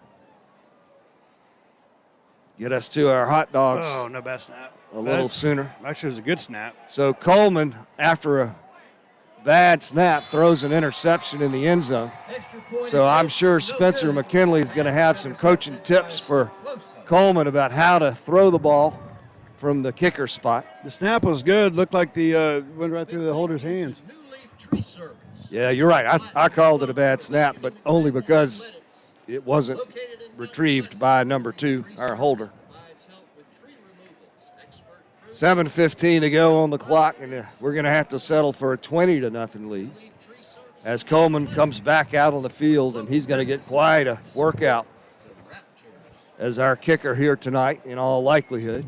Get us to our hot dogs Oh, no bad snap. a little sooner. Actually, it was a good snap. So Coleman, after a bad snap, throws an interception in the end zone. So I'm sure Spencer McKinley is going to have some coaching tips for Coleman about how to throw the ball from the kicker spot. The snap was good. Looked like the went right through the holder's hands. Yeah, you're right. I called it a bad snap, but only because it wasn't retrieved by number 2, our holder. 7:15 to go on the clock, and we're going to have to settle for a 20-0 lead as Coleman comes back out on the field, and he's going to get quite a workout as our kicker here tonight in all likelihood.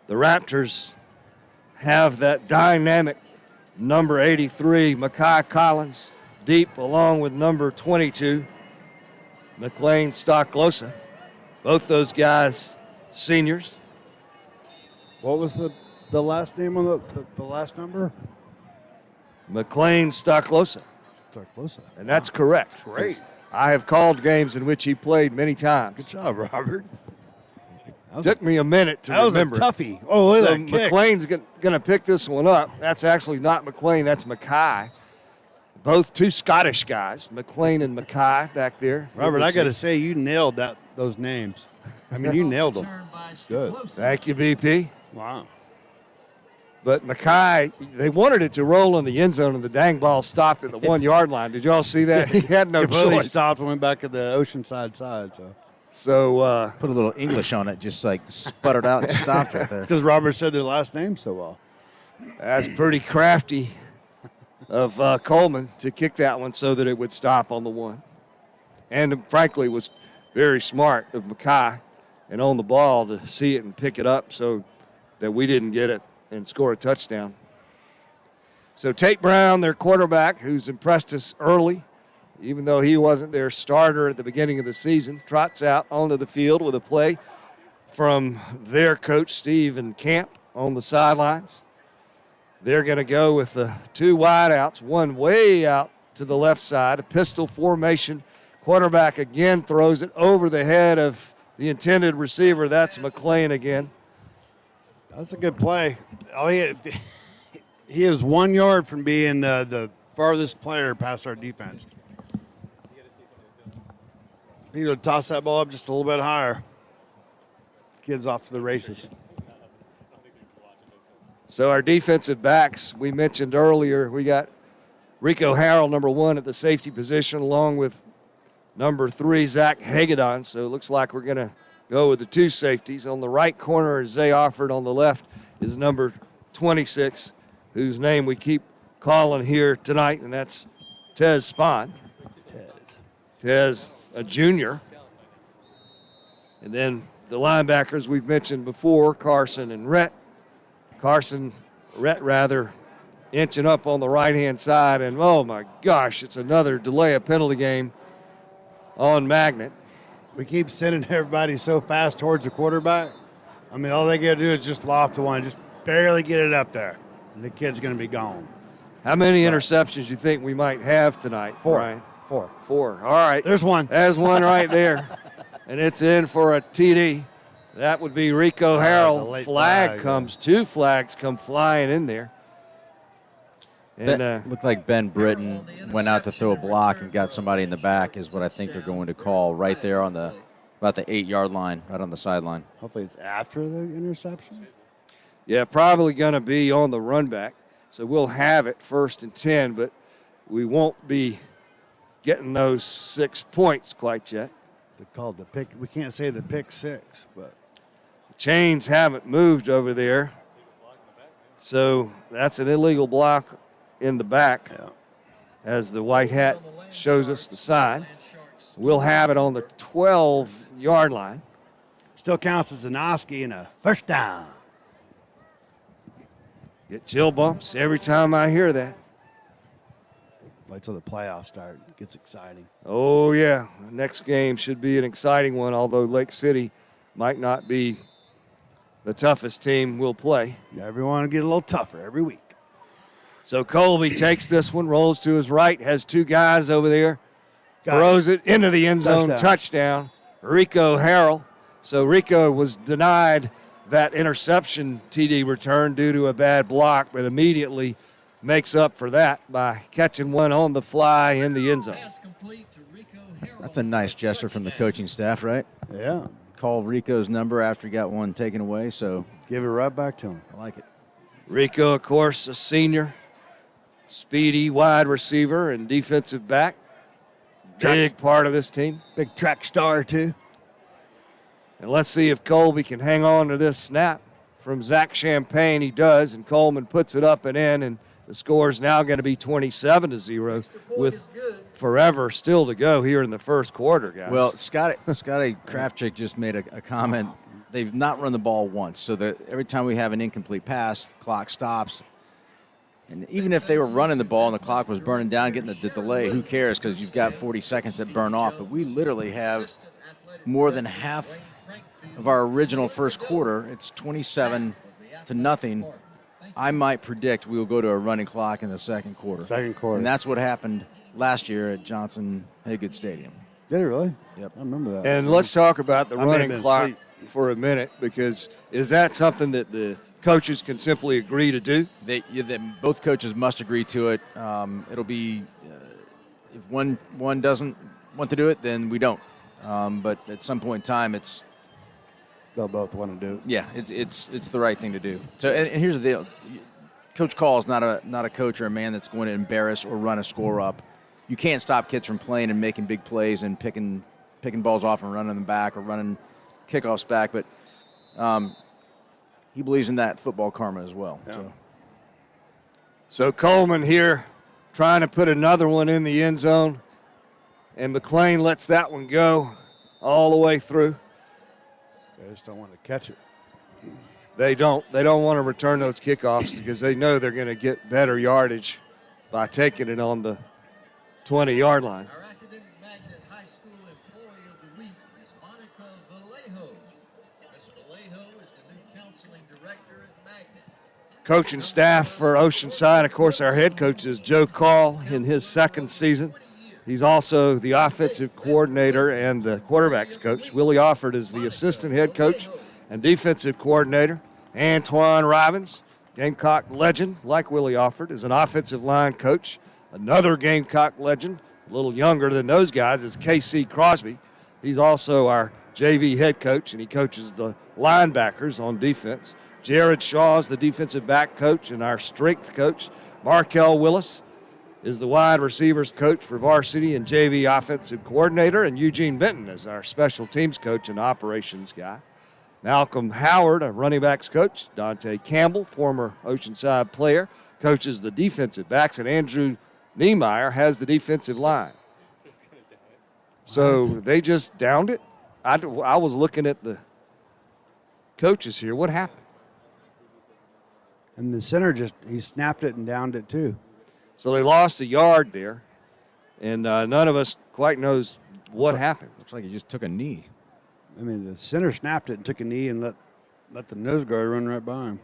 The Raptors have that dynamic number 83, Makai Collins, deep along with number 22, McLean Stocklosa. Both those guys seniors. What was the last name on the last number? McLean Stocklosa. Stocklosa. And that's correct. Great. I have called games in which he played many times. Good job, Robert. Took me a minute to That was a remember. toughie. Oh, look So at that kick. McLean's going to pick this one up. That's actually not McLean. That's Mackay. Both two Scottish guys, McLean and Mackay back there. Robert, I got to say, you nailed those names. I mean, you nailed them. Good. Thank you, BP. Wow. But Mackay, they wanted it to roll in the end zone, and the dang ball stopped at the 1 yard line. Did y'all see that? He had no Completely choice. stopped and went back to the Oceanside side. So So Put a little English on it, just like sputtered out and stopped right there. it's because Robert said their last name so well. that's pretty crafty of Coleman to kick that one so that it would stop on the 1. And frankly, it was very smart of Mackay and on the ball to see it and pick it up so that we didn't get it and score a touchdown. So Tate Brown, their quarterback, who's impressed us early, even though he wasn't their starter at the beginning of the season, trots out onto the field with a play from their coach, Steve, and Camp on the sidelines. They're going to go with the 2 wideouts, one way out to the left side, a pistol formation. Quarterback again throws it over the head of the intended receiver. That's McLean again. That's a good play. Oh, he is 1 yard from being the farthest player past our defense. Need to toss that ball up just a little bit higher. Kid's off to the races. So our defensive backs, we mentioned earlier, we got Rico Harrell, number 1 at the safety position, along with number 3, Zach Hagedon. So it looks like we're going to go with the 2 safeties. On the right corner is Zay Offord. On the left is number 26, whose name we keep calling here tonight, and that's Tez Spahn. Tez, a junior. And then the linebackers we've mentioned before, Carson and Rhett. Rhett rather, inching up on the right-hand side, and oh my gosh, it's another delay of penalty game on Magnet. We keep sending everybody so fast towards the quarterback. I mean, all they got to do is just loft to one, just barely get it up there, and the kid's going to be gone. How many interceptions you think we might have tonight, 4. Brian? 4. 4. All right. There's one. There's one right there, and it's in for a TD. That would be Rico the Harrell. late Flag flag, comes, 2 flags come flying in there. And Looked like Ben Britton went out to throw a block and got somebody in the back is what I think they're going to call right there on about the 8 yard line, right on the sideline. Hopefully it's after the interception. yeah, probably going to be on the run back. So we'll have it 1st and 10, but we won't be getting those 6 points quite yet. They called the pick. We can't say the pick 6, but Chains haven't moved over there. So that's an illegal block in the back, as the white hat shows us the sign. We'll have it on the 12-yard line. still counts as an Oski and a first down. Get chill bumps every time I hear that. Wait till the playoffs start. It gets exciting. Oh, yeah. The next game should be an exciting one, although Lake City might not be the toughest team we'll play. Yeah, everyone will get a little tougher every week. So Colby takes this one, rolls to his right, has 2 guys over there, throws it into the end zone, touchdown. Rico Harrell. So Rico was denied that interception TD return due to a bad block, but immediately makes up for that by catching one on the fly in the end zone. That's a nice gesture from the coaching staff, right? Yeah. Call Rico's number after he got one taken away, so Give it right back to him. I like it. Rico, of course, a senior, speedy wide receiver and defensive back. Big part of this team. Big track star, too. And let's see if Colby can hang on to this snap from Zach Champagne. He does, and Coleman puts it up and in, and the score is now going to be 27-0 with forever still to go here in the first quarter, guys. Well, Scotty Krafchick just made a comment they've not run the ball once. So that every time we have an incomplete pass, the clock stops. And even if they were running the ball and the clock was burning down, getting the delay, who cares? Because you've got 40 seconds that burn off. But we literally have more than half of our original first quarter. It's 27-0. I might predict we will go to a running clock in the second quarter. Second quarter. And that's what happened last year at Johnson Haygood Stadium. Did it really? Yep. I remember that. And let's talk about the I may have running been clock asleep. for a minute, because is that something that the coaches can simply agree to do? Both coaches must agree to it. It'll be if one doesn't want to do it, then we don't. But at some point in time, They'll both want to do it. yeah, it's the right thing to do. So and here's the deal: Coach Call is not a coach or a man that's going to embarrass or run a score up. You can't stop kids from playing and making big plays and picking balls off and running them back or running kickoffs back. But he believes in that football karma as well. Yeah. So Coleman here trying to put another one in the end zone, and McLean lets that one go all the way through. They just don't want to catch it. They don't want to return those kickoffs because they know they're going to get better yardage by taking it on the 20-yard line. Our Academic Magnet High School Employee of the Week is Monica Vallejo. Ms. Vallejo is the new counseling director at Magnet. Coaching staff for Oceanside, of course, our head coach is Joe Call in his second season. He's also the offensive coordinator and the quarterbacks coach. Willie Offord is the assistant head coach and defensive coordinator. Antoine Robbins, Gamecock legend, like Willie Offord, is an offensive line coach. Another Gamecock legend, a little younger than those guys, is K.C. Crosby. He's also our JV head coach, and he coaches the linebackers on defense. Jared Shaw is the defensive back coach and our strength coach. Markel Willis is the wide receivers coach for varsity and JV offensive coordinator, and Eugene Benton is our special teams coach and operations guy. Malcolm Howard, a running backs coach. Dante Campbell, former Oceanside player, coaches the defensive backs, and Andrew Niemeyer has the defensive line. So they just downed it. I was looking at the coaches here. What happened? And the center he snapped it and downed it too. So they lost a yard there, and none of us quite knows what happened. Looks like he just took a knee. I mean, the center snapped it and took a knee and let the nose guard run right by him.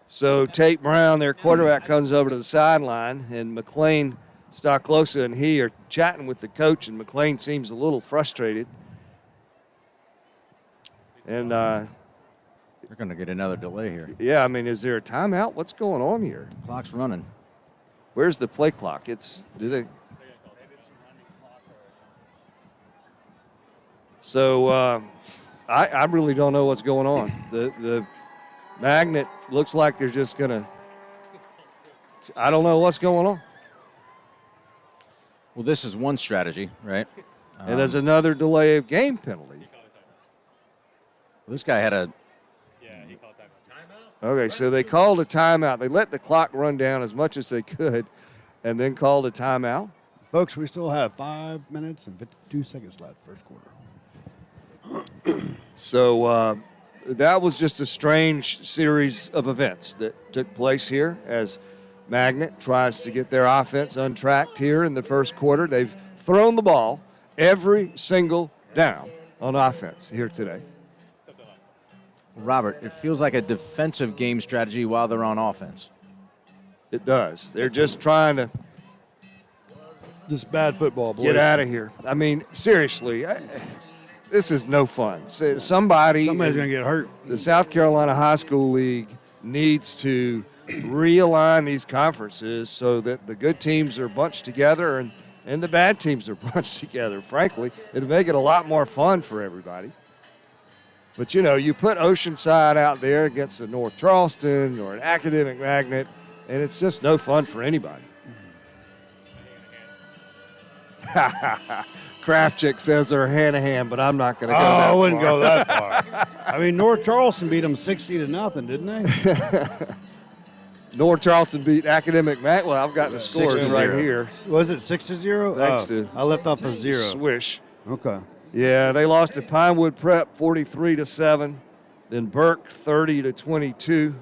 So Tate Brown, their quarterback, comes over to the sideline, and McLean, Stocklosa, and he are chatting with the coach, and McLean seems a little frustrated. And, They're going to get another delay here. yeah, I mean, is there a timeout? What's going on here? Clock's running. Where's the play clock? So I really don't know what's going on. The Magnet looks like they're just going to – I don't know what's going on. Well, this is one strategy, right? And there's another delay of game penalty. This guy had a Okay, so they called a timeout. They let the clock run down as much as they could and then called a timeout. Folks, we still have 5 minutes and 52 seconds left, first quarter. So that was just a strange series of events that took place here as Magnet tries to get their offense untracked here in the first quarter. They've thrown the ball every single down on offense here today. Robert, it feels like a defensive game strategy while they're on offense. It does. They're just trying to Just bad football, boys. get out of here. I mean, seriously, this is no fun. Somebody's going to get hurt. The South Carolina High School League needs to realign these conferences so that the good teams are bunched together and the bad teams are bunched together. Frankly, it'd make it a lot more fun for everybody. But, you know, you put Oceanside out there against a North Charleston or an Academic Magnet, and it's just no fun for anybody. Kraft Chick says they're hand-to-hand, but I'm not going to go that far. I wouldn't go that far. I mean, North Charleston beat them 60-0, didn't they? North Charleston beat Academic Magnet. Well, I've got the scores 6-0. right here. Was it 6-0? Thanks to I left off a 0. Swish. Okay. Yeah, they lost to Pinewood Prep 43-7. Then Burke 30-22.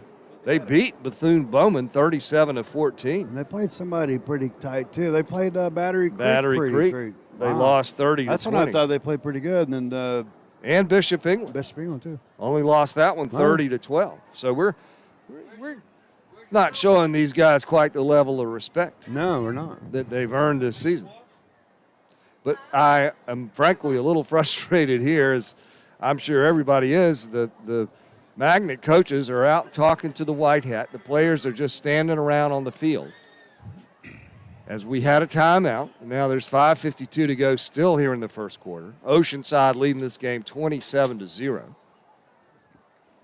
They beat Bethune-Bowman 37-14. And they played somebody pretty tight, too. They played Battery Creek. Battery Creek. They lost 30-20. That's when I thought they played pretty good. And then and Bishop England. Bishop England, too. Only lost that one 30-12. So we're not showing these guys quite the level of respect No, we're not. that they've earned this season. But I am frankly a little frustrated here, as I'm sure everybody is. The Magnet coaches are out talking to the White Hat. The players are just standing around on the field. As we had a timeout, now there's 5:52 to go still here in the first quarter. Oceanside leading this game 27-0.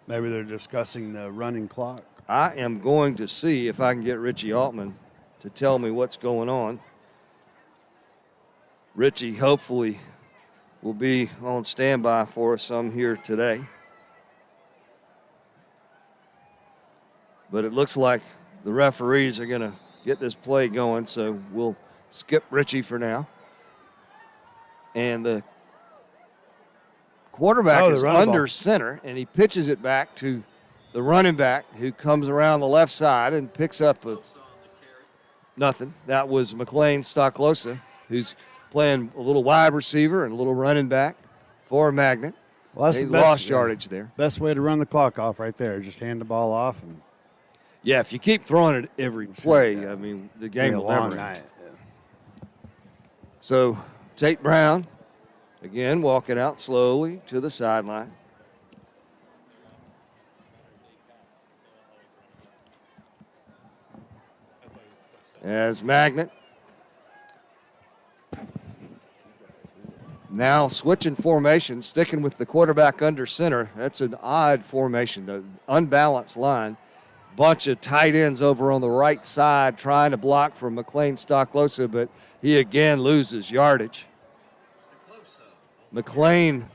Maybe they're discussing the running clock. I am going to see if I can get Richie Altman to tell me what's going on. Richie hopefully will be on standby for us some here today. But it looks like the referees are going to get this play going, so we'll skip Richie for now. And the quarterback is under center, and he pitches it back to the running back, who comes around the left side and picks up nothing. That was McLean Stocklosa, who's playing a little wide receiver and a little running back for Magnet. Well, that's they the best, lost yardage there. Best way to run the clock off right there. Just hand the ball off. And Yeah, if you keep throwing it every play, I mean, the game will never end. night. So Tate Brown, again, walking out slowly to the sideline. As Magnet now switching formation, sticking with the quarterback under center. That's an odd formation, the unbalanced line. Bunch of tight ends over on the right side trying to block for McLean Stocklosa, but he again loses yardage. McLean,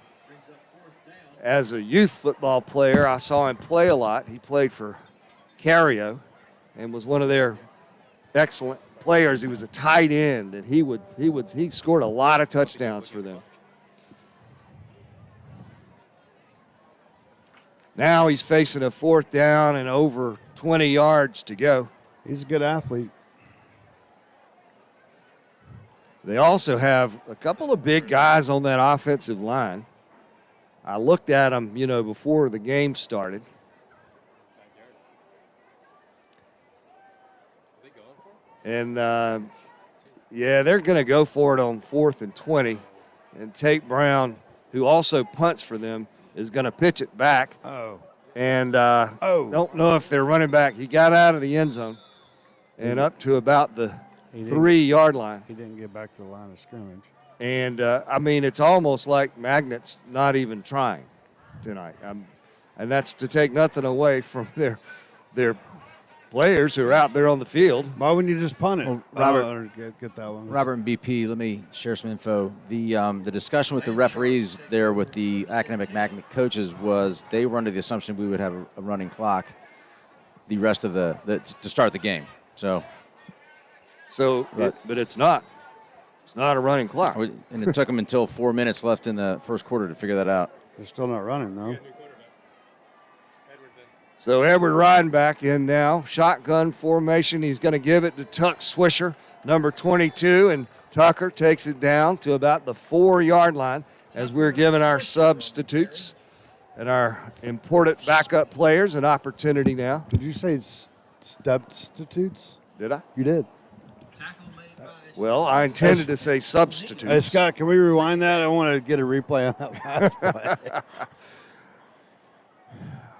as a youth football player, I saw him play a lot. He played for Cario and was one of their excellent players. He was a tight end, and he scored a lot of touchdowns for them. Now he's facing a fourth down and over 20 yards to go. He's a good athlete. They also have a couple of big guys on that offensive line. I looked at them, before the game started. And, they're going to go for it on 4th and 20. And Tate Brown, who also punts for them, is going to pitch it back. And don't know if they're running back. He got out of the end zone and up to about the 3-yard line. He didn't get back to the line of scrimmage. And, it's almost like Magnet's not even trying tonight. And that's to take nothing away from their players who are out there on the field. Why wouldn't you just punt it? Well, Robert, get that one. Robert and BP, let me share some info. The discussion with the referees there with the academic Magnet coaches was they were under the assumption we would have a running clock the rest of to start the game. But it's not. It's not a running clock. And it took them until 4 minutes left in the first quarter to figure that out. They're still not running, though. So Edward riding back in now. Shotgun formation. He's going to give it to Tuck Swisher, number 22, and Tucker takes it down to about the 4-yard line as we're giving our substitutes and our important backup players an opportunity now. Did you say substitutes? Did I? You did. Well, I intended to say substitutes. Hey, Scott, can we rewind that? I want to get a replay on that last play.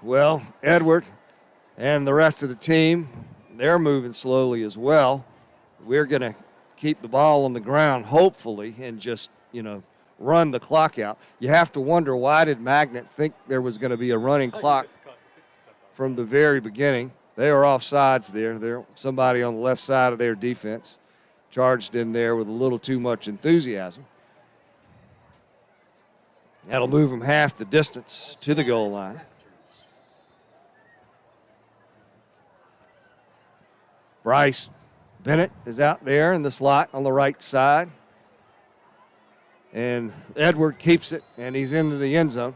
Well, Edward and the rest of the team, they're moving slowly as well. We're going to keep the ball on the ground, hopefully, and just, run the clock out. You have to wonder, why did Magnet think there was going to be a running clock from the very beginning? They were offsides there. They're somebody on the left side of their defense charged in there with a little too much enthusiasm. That'll move them half the distance to the goal line. Bryce Bennett is out there in the slot on the right side. And Edward keeps it, and he's into the end zone,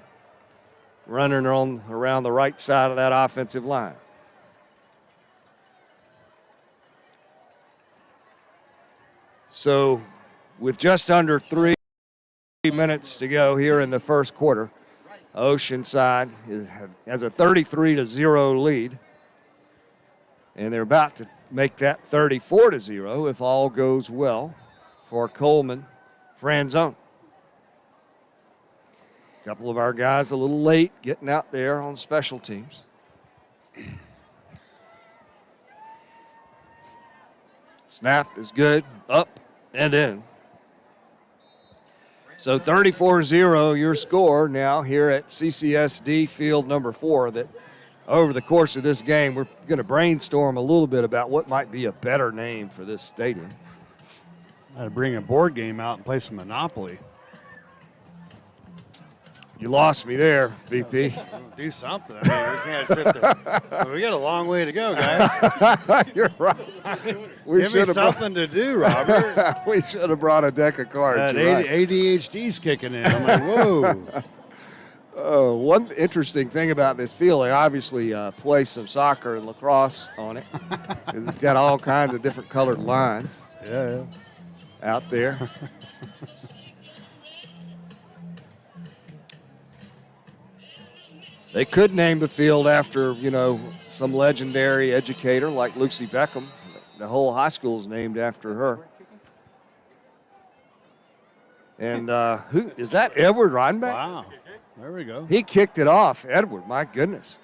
running around the right side of that offensive line. So with just under 3 minutes to go here in the first quarter, Oceanside has a 33-0 lead. And they're about to make that 34-0 if all goes well for Coleman Franzone. A couple of our guys a little late getting out there on special teams. Snap is good, up and in. So 34-0 your score now here at CCSD field number 4. That over the course of this game, we're going to brainstorm a little bit about what might be a better name for this stadium. Got to bring a board game out and play some Monopoly. You lost me there, BP. Do something. I mean, we can't sit there. We got a long way to go, guys. You're right. Give me something to do, Robert. We should have brought a deck of cards. That Right. ADHD's kicking in. I'm like, whoa. One interesting thing about this field, they obviously play some soccer and lacrosse on it. 'Cause it's got all kinds of different colored lines Yeah. out there. They could name the field after, some legendary educator like Lucy Beckham. The whole high school is named after her. And who is that? Edward Reinbeck? Wow. There we go. He kicked it off, Edward. My goodness.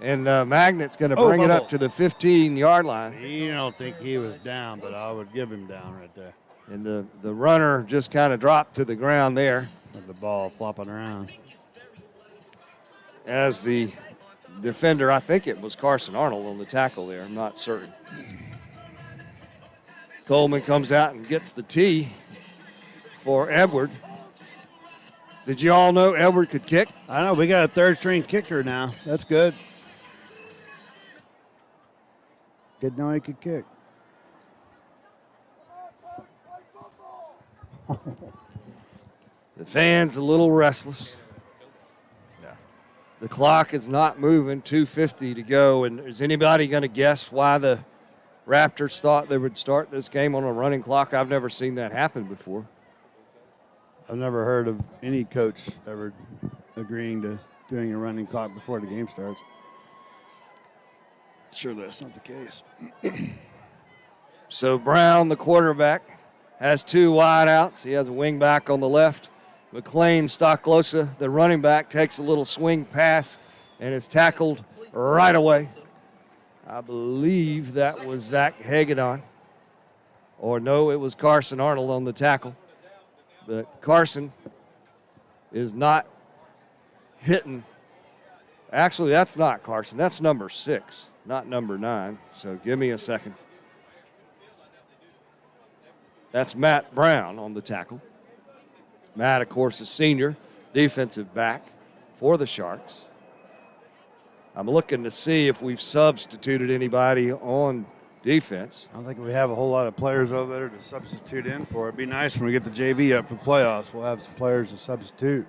And Magnet's going to bring it up to the 15-yard line. You don't think he was down, but I would give him down right there. And the runner just kind of dropped to the ground there. With the ball flopping around. As the defender, I think it was Carson Arnold on the tackle there. I'm not certain. Coleman comes out and gets the tee for Edward. Did you all know Edward could kick? I know. We got a third-string kicker now. That's good. Didn't know he could kick. The fans a little restless. The clock is not moving, 2:50 to go. And is anybody going to guess why the Raptors thought they would start this game on a running clock? I've never seen that happen before. I've never heard of any coach ever agreeing to doing a running clock before the game starts. Sure, that's not the case. So Brown, the quarterback, has 2 wideouts. He has a wing back on the left. McLean Stocklosa, the running back, takes a little swing pass and is tackled right away. I believe that was Zach Hagedon. Or no, it was Carson Arnold on the tackle. But Carson is not hitting. Actually, that's not Carson. That's number 6, not number 9. So give me a second. That's Matt Brown on the tackle. Matt, of course, is senior defensive back for the Sharks. I'm looking to see if we've substituted anybody on defense. I don't think we have a whole lot of players over there to substitute in for. It'd be nice when we get the JV up for playoffs. We'll have some players to substitute.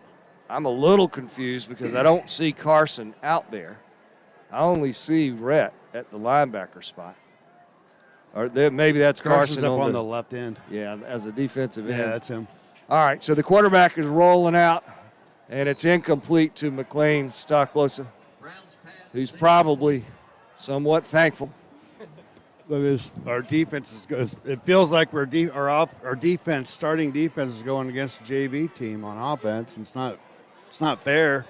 I'm a little confused because I don't see Carson out there. I only see Rhett at the linebacker spot. Or maybe that's Carson's Carson up on the left end. Yeah, as a defensive end. Yeah, that's him. All right, so the quarterback is rolling out, and it's incomplete to McLean Stocklosa, who's probably somewhat thankful. Look, our defense is good. It feels like our defense, starting defense, is going against the JV team on offense. And it's not fair.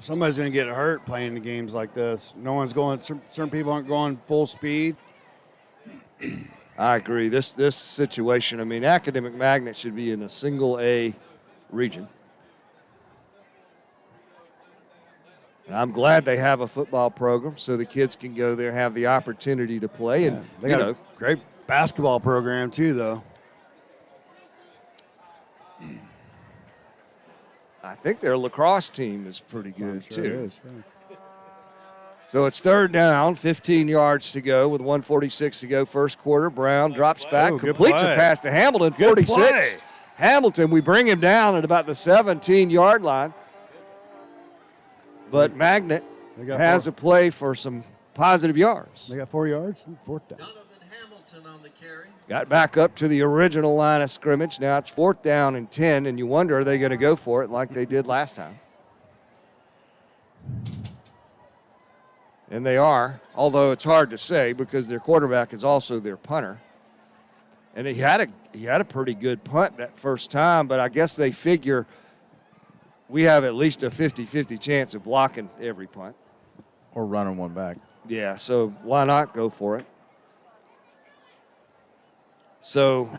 Somebody's going to get hurt playing the games like this. No one's going. Certain people aren't going full speed. I agree. This situation, I mean, Academic Magnet should be in a single A region. And I'm glad they have a football program so the kids can go there, have the opportunity to play. And They got a great basketball program, too, though. I think their lacrosse team is pretty good, Sure too. it is, yeah. So it's third down, 15 yards to go with 1:46 to go first quarter. Brown drops back, good completes a play. pass to Hamilton, Good 46. play. Hamilton, we bring him down at about the 17-yard line. But Magnet has a play for some positive yards. They got 4 yards, 4th down. Donovan Hamilton on the carry. Got back up to the original line of scrimmage. Now it's 4th down and 10, and you wonder, are they going to go for it like they did last time? And they are, although it's hard to say because their quarterback is also their punter. And he had a pretty good punt that first time, but I guess they figure we have at least a 50-50 chance of blocking every punt. Or running one back. Yeah, so why not go for it? So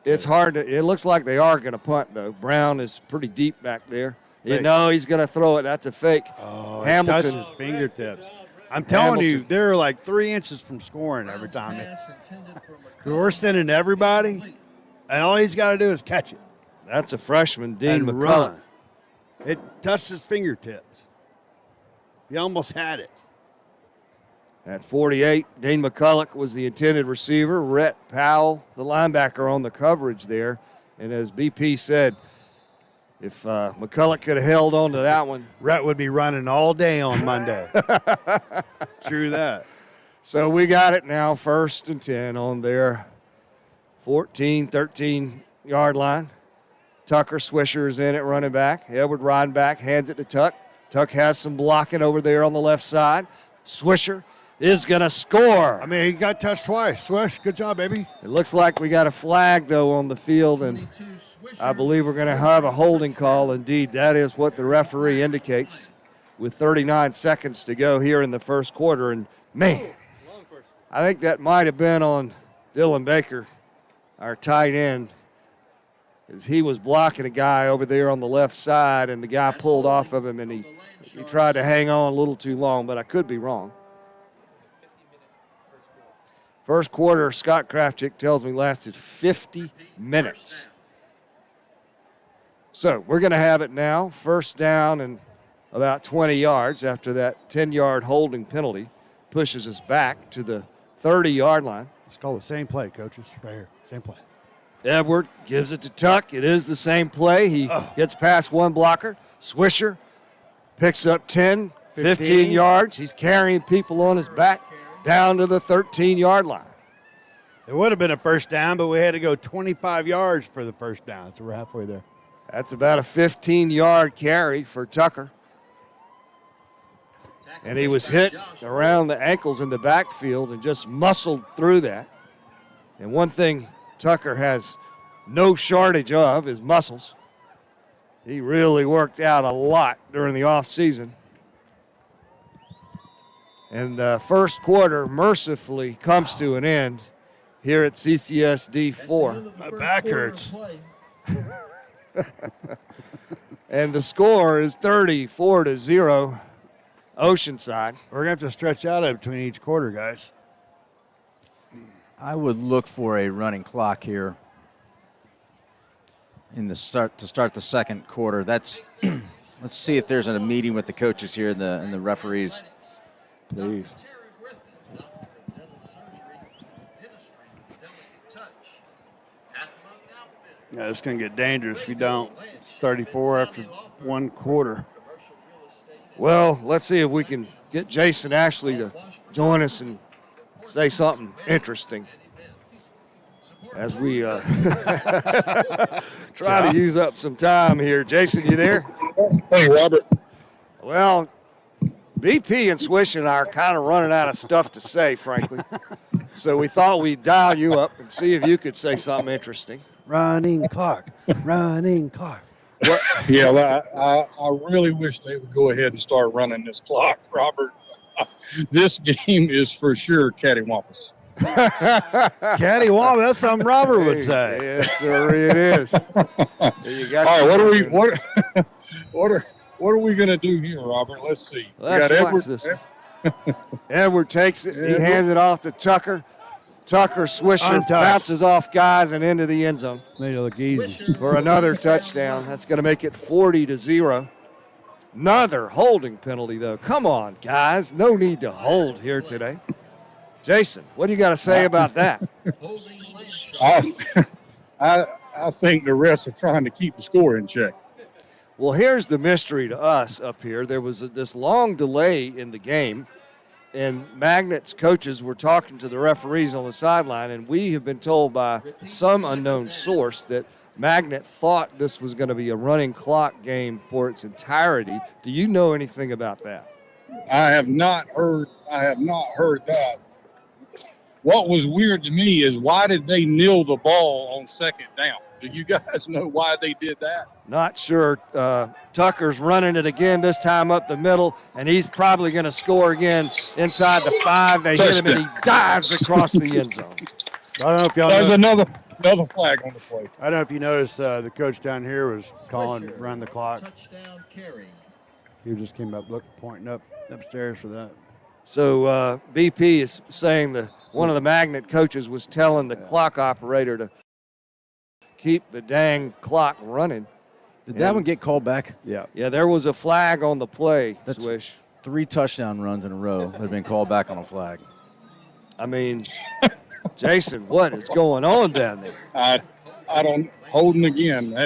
it's hard to – it looks like they are going to punt, though. Brown is pretty deep back there. You know he's going to throw it. That's a fake. Oh, Hamilton. touches his fingertips. I'm telling you, Hamilton. they're like 3 inches from scoring every time. We're sending everybody, and all he's got to do is catch it. That's a freshman, Dean and McCullough. run. It touched his fingertips. He almost had it. At 48, Dean McCullough was the intended receiver. Rhett Powell, the linebacker, on the coverage there. And as BP said, if McCullough could have held on to that one. Rhett would be running all day on Monday. True that. So we got it now, 1st and 10 on their 14, 13-yard line. Tucker Swisher is in at running back. Edward riding back, hands it to Tuck. Tuck has some blocking over there on the left side. Swisher is going to score. I mean, he got touched twice. Swish, good job, baby. It looks like we got a flag, though, on the field, and I believe we're going to have a holding call. Indeed, that is what the referee indicates with 39 seconds to go here in the first quarter. And, man, I think that might have been on Dylan Baker, our tight end, as he was blocking a guy over there on the left side, and the guy pulled off of him, and he tried to hang on a little too long, but I could be wrong. First quarter, Scott Krafchick tells me, lasted 50 minutes. So we're going to have it now, 1st down and about 20 yards after that 10-yard holding penalty pushes us back to the 30-yard line. It's called the same play, coaches, right here. Same play. Edward gives it to Tuck. It is the same play. He gets past one blocker. Swisher picks up 10, 15 yards. He's carrying people on his back down to the 13-yard line. It would have been a 1st down, but we had to go 25 yards for the 1st down, so we're halfway there. That's about a 15-yard carry for Tucker. And he was hit around the ankles in the backfield and just muscled through that. And one thing Tucker has no shortage of is muscles. He really worked out a lot during the offseason. And first quarter mercifully comes to an end here at CCSD 4. My back hurts. And the score is 34-0, Oceanside. We're going to have to stretch out between each quarter, guys. I would look for a running clock here to start the second quarter. That's let's see if there's a meeting with the coaches here and the referees. Please. Yeah, it's going to get dangerous if you don't. It's 34 after one quarter. Well, let's see if we can get Jason Ashley to join us and say something interesting as we try to use up some time here. Jason, you there? Hey, Robert. Well, BP and Swish and I are kind of running out of stuff to say, frankly. So we thought we'd dial you up and see if you could say something interesting. Running clock. Running clock. Yeah, well, I really wish they would go ahead and start running this clock, Robert. This game is for sure cattywampus. Cattywampus, that's something Robert would say. Yes, sir, it is. You got All right, what are we going to do here, Robert? Let's see. Let's watch this one. Edward takes it. He hands it off to Tucker. Tucker Swisher Untouched. bounces off guys and into the end zone Made it look easy. for another touchdown. That's going to make it 40-0. Another holding penalty, though. Come on, guys. No need to hold here today. Jason, what do you got to say about that? I I think the refs are trying to keep the score in check. Well, here's the mystery to us up here. There was this long delay in the game, and Magnet's coaches were talking to the referees on the sideline, and we have been told by some unknown source that Magnet thought this was going to be a running clock game for its entirety. Do you know anything about that? I have not heard that. What was weird to me is why did they kneel the ball on second down? Do you guys know why they did that? Not sure. Tucker's running it again, this time up the middle, and he's probably going to score again inside the 5. They hit him, and he dives across the end zone. I don't know if y'all There's know, another flag on the play. I don't know if you noticed the coach down here was calling run the clock. Touchdown carry. He just came up, pointing up upstairs for that. So BP is saying that one of the Magnet coaches was telling the clock operator to keep the dang clock running. Did that one get called back? Yeah. Yeah, there was a flag on the play, That's- Swish. 3 touchdown runs in a row that have been called back on a flag. I mean, Jason, what is going on down there? I don't holding again.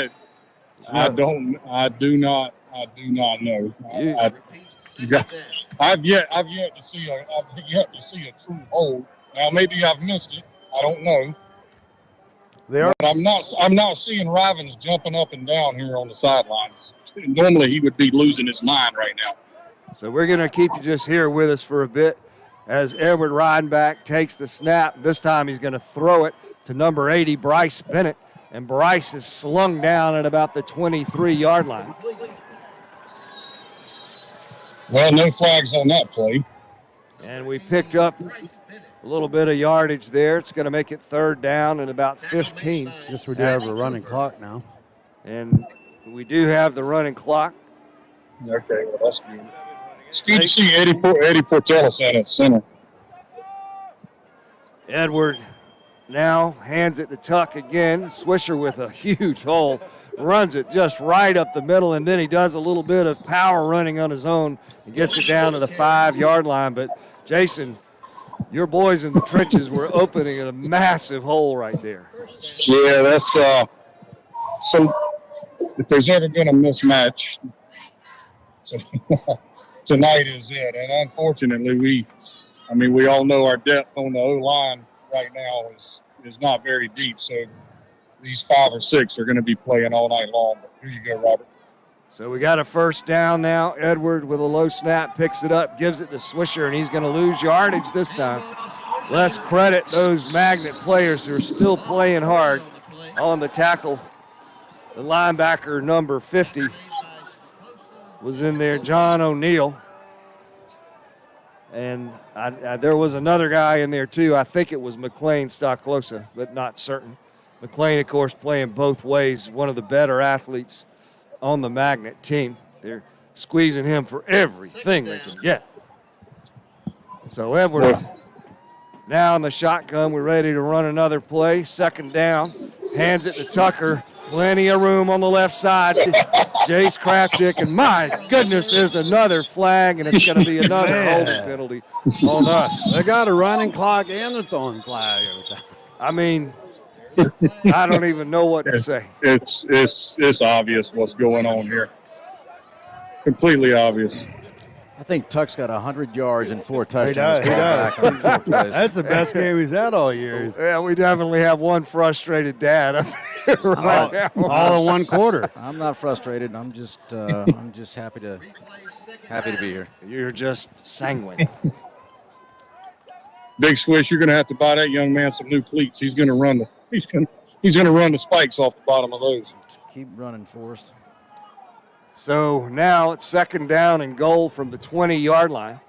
I do not know. I've yet to see a true hold. Now maybe I've missed it. I don't know. They are. But I'm not seeing Rivens jumping up and down here on the sidelines. Normally he would be losing his mind right now. So we're going to keep you just here with us for a bit as Edward Ridenback takes the snap. This time he's going to throw it to number 80, Bryce Bennett. And Bryce is slung down at about the 23-yard line. Well, no flags on that play. And we picked up a little bit of yardage there. It's going to make it 3rd down and about 15. Guess we do have a running clock now. And we do have the running clock. Okay, well, that's good. It's good to see Eddie Portelis at center. Edward now hands it to Tuck again. Swisher with a huge hole. Runs it just right up the middle, and then he does a little bit of power running on his own and gets it down to the 5-yard line. But, Jason, your boys in the trenches were opening a massive hole right there. Yeah, that's so if there's ever been a mismatch, tonight is it. And unfortunately, we all know our depth on the O-line right now is not very deep. So these 5 or 6 are going to be playing all night long. But here you go, Robert. So we got a 1st down now. Edward with a low snap picks it up, gives it to Swisher, and he's going to lose yardage this time. Let's credit those Magnet players who are still playing hard on the tackle. The linebacker, number 50, was in there, John O'Neill. And there was another guy in there, too. I think it was McLean Stocklosa, but not certain. McLean, of course, playing both ways, one of the better athletes on the Magnet team. They're squeezing him for everything they can get. So Edward now in the shotgun. We're ready to run another play. 2nd down. Hands it to Tucker. Plenty of room on the left side. Jace Kravchik, and my goodness, there's another flag, and it's going to be another holding penalty on us. They got a running clock and a throwing flag every time. I mean, I don't even know what to say. It's obvious what's going on here. Completely obvious. I think Tuck's got 100 yards and 4 touchdowns. He does. Back on 4 plays. That's the best game he's had all year. Yeah, we definitely have one frustrated dad up here right now. All in one quarter. I'm not frustrated. I'm just happy to be here. You're just sanguine. Big Swish, you're going to have to buy that young man some new cleats. He's going to run the spikes off the bottom of those. Just keep running, Forrest. So now it's 2nd down and goal from the 20-yard line.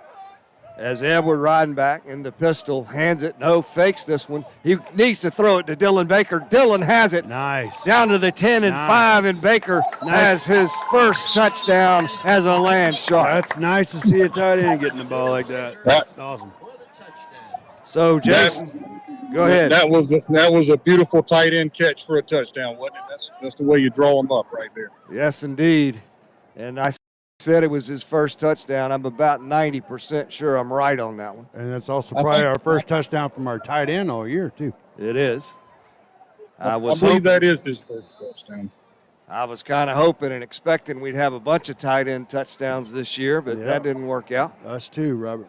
As Edward Ridenback in the pistol hands it. No, fakes this one. He needs to throw it to Dylan Baker. Dylan has it. Nice. Down to the 10 and 5, and Baker has his first touchdown as a land shark. That's nice to see a tight end getting the ball like that. That's awesome. So, Jason, go ahead. That was a beautiful tight end catch for a touchdown, wasn't it? That's the way you draw them up right there. Yes, indeed. And I said it was his first touchdown. I'm about 90% sure I'm right on that one. And that's also probably our first touchdown from our tight end all year, too. It is. I was believe hoping, that is his first touchdown. I was kind of hoping and expecting we'd have a bunch of tight end touchdowns this year, but Yeah. that didn't work out. Us too, Robert.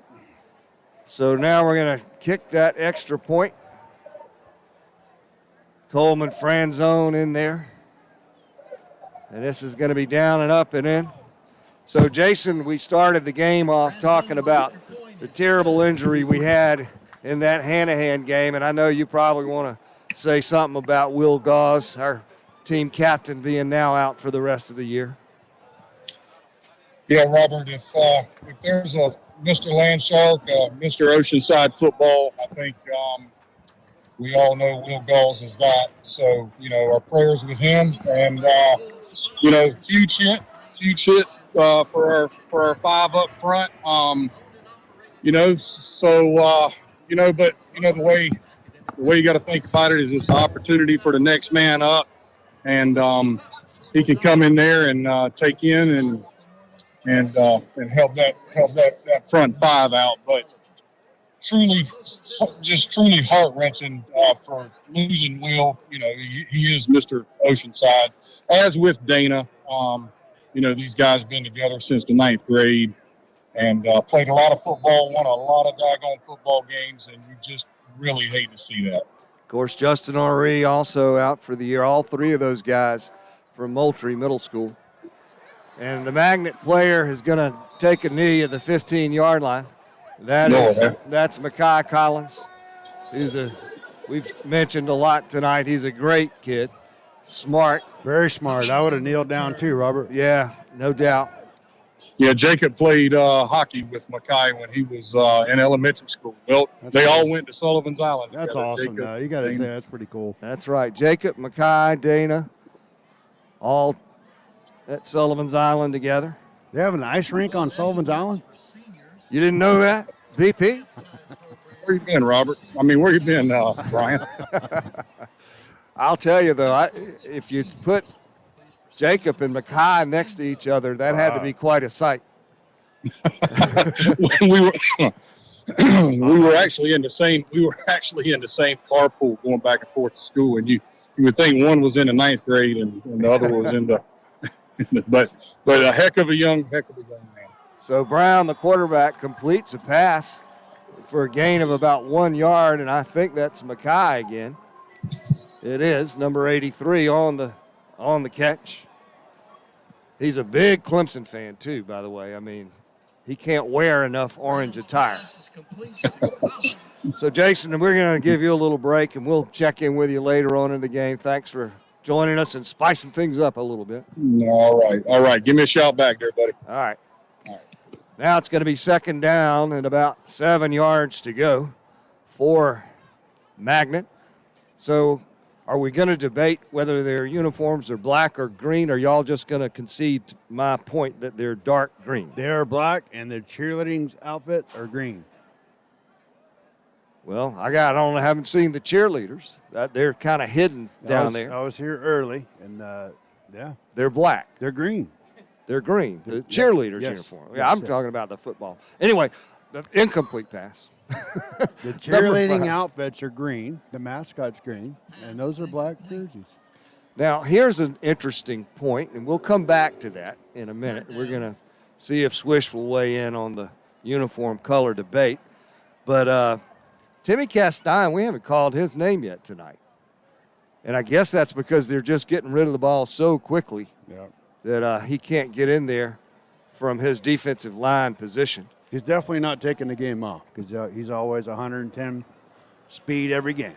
So now we're going to kick that extra point. Coleman Franzone in there. And this is going to be down and up and in. So, Jason, we started the game off talking about the terrible injury we had in that Hanahan game, and I know you probably want to say something about Will Gauze, our team captain, being now out for the rest of the year. Yeah, Robert, if there's a Mr. Landshark, Mr. Oceanside football, I think we all know Will Gauze is that. So, our prayers with him. And, huge hit for our five up front. The way you got to think about it is it's an opportunity for the next man up. And he can come in there and take in and help that front five out. But truly heart-wrenching for losing Will. He is Mr. Oceanside, as with Dana. These guys have been together since the 9th grade and played a lot of football, won a lot of doggone football games, and you just really hate to see that. Of course, Justin Henry also out for the year. All three of those guys from Moultrie Middle School. And the Magnet player is going to take a knee at the 15-yard line. That's Makai Collins. We've mentioned a lot tonight. He's a great kid, smart. Very smart. I would have kneeled down too, Robert. Yeah, no doubt. Yeah, Jacob played hockey with Makai when he was in elementary school. Well, they all went to Sullivan's Island. That's together. awesome. Jacob, You got to Dana. say that's pretty cool. That's right. Jacob, Makai, Dana, all at Sullivan's Island together. They have an ice rink on Sullivan's Island? You didn't know that, VP? Where you been, Robert? Where you been, Brian? I'll tell you, though, if you put Jacob and Makai next to each other, that had to be quite a sight. we were actually in the same carpool going back and forth to school, and you would think one was in the 9th grade and the other was in the but a heck of a young man. So Brown, the quarterback, completes a pass for a gain of about 1 yard, and I think that's Makai again. It is number 83 on the catch. He's a big Clemson fan too, by the way. He can't wear enough orange attire. So, Jason, we're going to give you a little break, and we'll check in with you later on in the game. Thanks for joining us and spicing things up a little bit. All right. Give me a shout back there, buddy. All right. Now it's going to be second down and about 7 yards to go for Magnet. So are we going to debate whether their uniforms are black or green, or y'all just going to concede my point that they're dark green? They're black, and their cheerleading outfits are green. Well, I haven't seen the cheerleaders. They're kind of hidden down there. I was here early, and They're black. they're green. They're green. The cheerleaders' Yes. uniform. Yes, Yeah, I'm sir. talking about the football. Anyway, the incomplete pass. The cheerleading outfits are green. The mascot's green, and those are black jerseys. Now, here's an interesting point, and we'll come back to that in a minute. We're going to see if Swish will weigh in on the uniform color debate. But Timmy Castine, we haven't called his name yet tonight. And I guess that's because they're just getting rid of the ball so quickly that he can't get in there from his defensive line position. He's definitely not taking the game off because he's always 110 speed every game,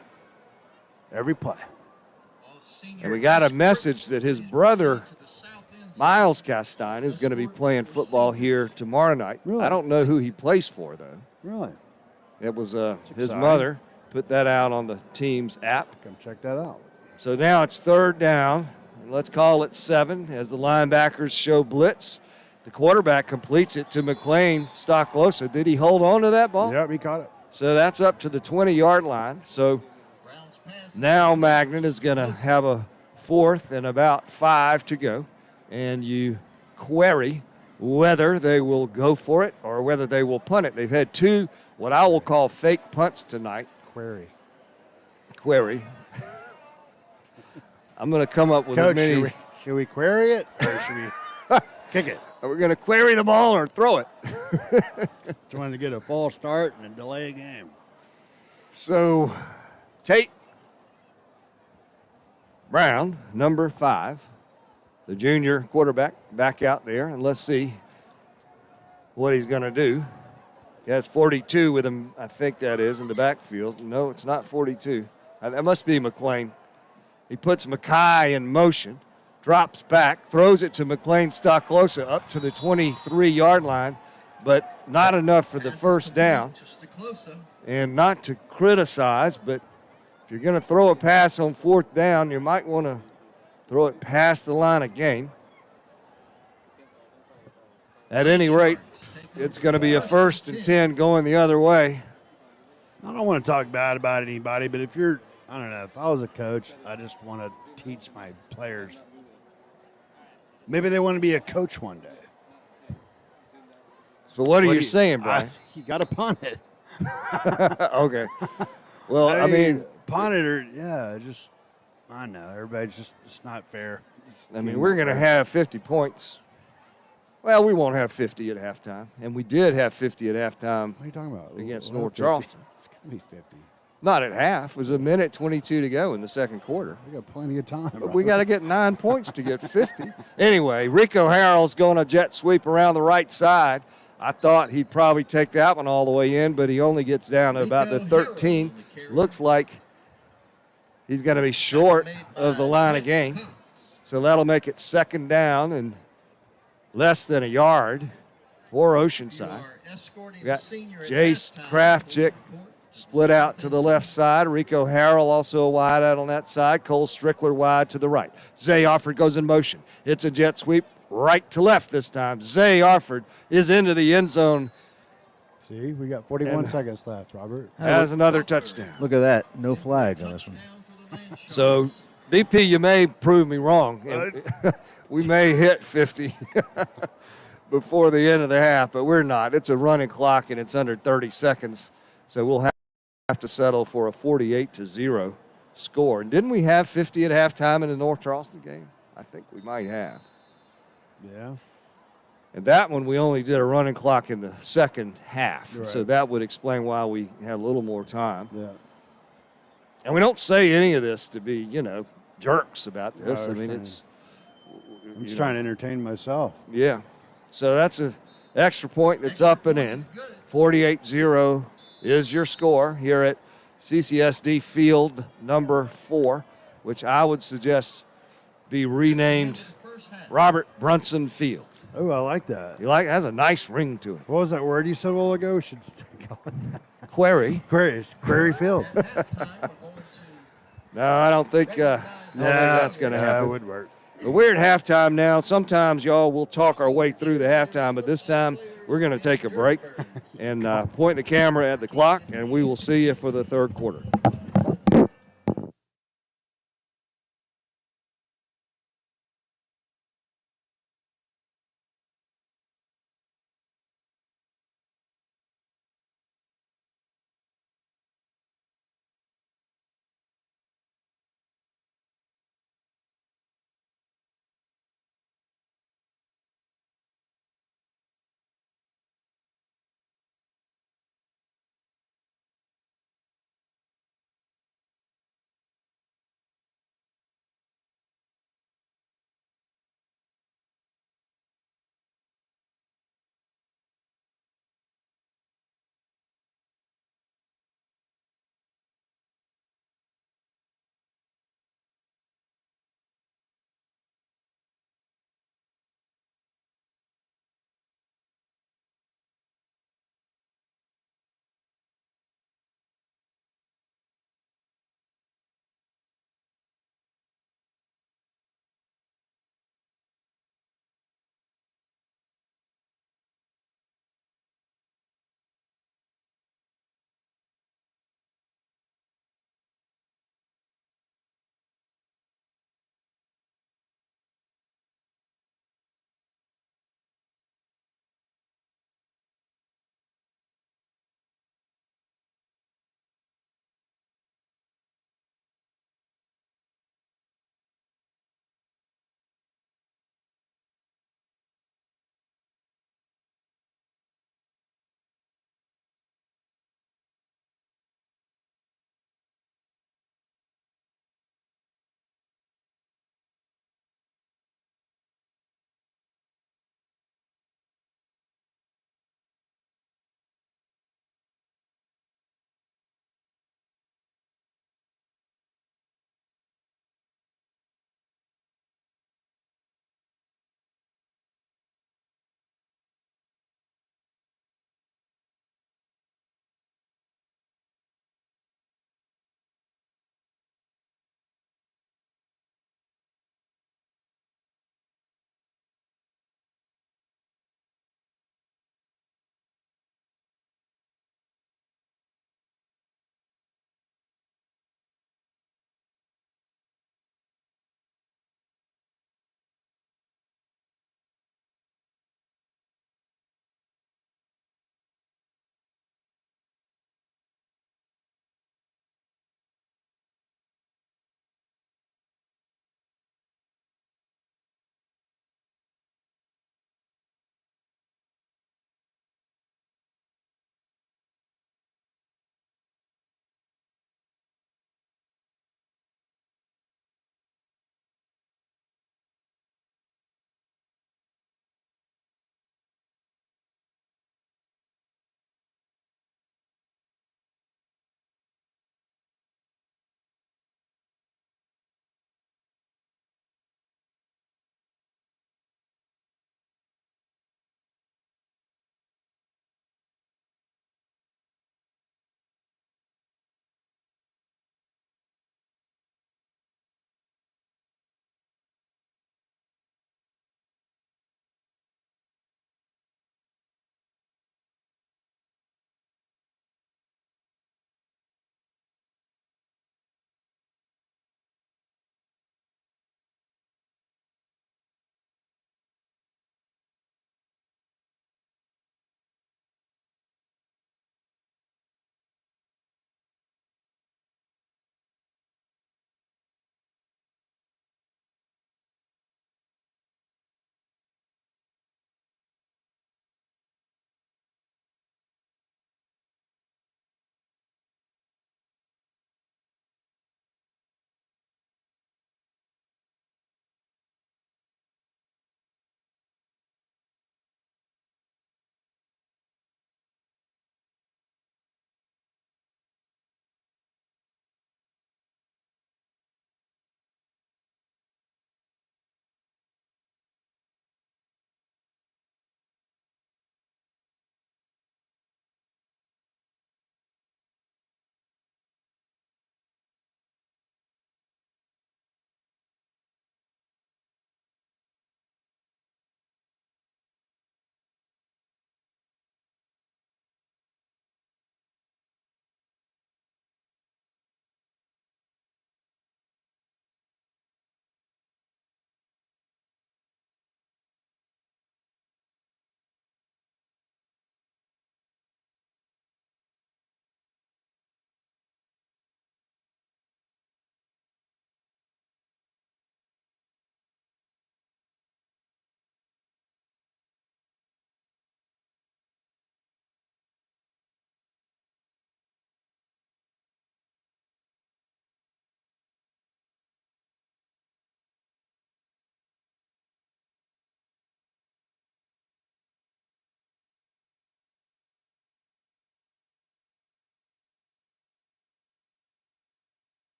every play. And we got a message that his brother, Miles Castine, is going to be playing football here tomorrow night. Really? I don't know who he plays for, though. Really? It was his exciting. mother put that out on the team's app. Come check that out. So now it's third down. Let's call it 7 as the linebackers show blitz. The quarterback completes it to McLean Stocklosa. Did he hold on to that ball? Yep, he caught it. So that's up to the 20-yard line. So now Magnet is going to have a 4th and about 5 to go. And you query whether they will go for it or whether they will punt it. They've had 2 what I will call fake punts tonight. Query. I'm going to come up with Coach, a mini. should we query it or should we kick it? Are we going to query the ball or throw it? Trying to get a false start and delay a game. So, Tate Brown, number 5, the junior quarterback, back out there, and let's see what he's going to do. He has 42 with him, I think that is, in the backfield. No, it's not 42. That must be McLean. He puts Mackay in motion, drops back, throws it to McLean Stocklosa up to the 23-yard line, but not enough for the first down. And not to criticize, but if you're going to throw a pass on 4th down, you might want to throw it past the line of game. At any rate, it's going to be a 1st and 10 going the other way. I don't want to talk bad about anybody, but if you're, I don't know, if I was a coach, I just want to teach my players. Maybe they want to be a coach one day. So what are you saying, Brian? You got to punt it. Okay. Well, I mean, punt it or, just, I know, everybody's just, it's not fair. we're going to have 50 points. Well, we won't have 50 at halftime, and we did have 50 at halftime. What are you talking about? Against We'll North 50. Charleston. It's going to be 50. Not at half. It was a minute 22 to go in the second quarter. We got plenty of time. But we got to get 9 points to get 50. Anyway, Rico Harrell's going to jet sweep around the right side. I thought he'd probably take that one all the way in, but he only gets down to about the 13. Looks like he's going to be short of the line of game. So that'll make it 2nd down and less than a yard for Oceanside. We got Jace Kraftchick split out to the left side. Rico Harrell also wide out on that side. Cole Strickler wide to the right. Zay Offord goes in motion. It's a jet sweep right to left this time. Zay Offord is into the end zone. See, we got 41 seconds left, Robert. Has another touchdown. Look at that. No flag on this one. So, BP, you may prove me wrong. We may hit 50 before the end of the half, but we're not. It's a running clock, and it's under 30 seconds. So we'll have to settle for a 48-0 score. And didn't we have 50 at halftime in the North Charleston game? I think we might have. Yeah. And that one, we only did a running clock in the second half. Right. So that would explain why we had a little more time. Yeah. And we don't say any of this to be, jerks about this. I mean, understand. I'm just you trying know. to entertain myself. Yeah. So that's an extra point that's up and in. 48-0 is your score here at CCSD Field number 4, which I would suggest be renamed Robert Brunson Field. Oh, I like that. You like it? Has a nice ring to it. What was that word you said a while ago? We should call it that. Query Field. No, I don't think that's going to happen. It would work. But we're at halftime now. Sometimes, y'all, we'll talk our way through the halftime, but this time we're going to take a break and point the camera at the clock, and we will see you for the third quarter.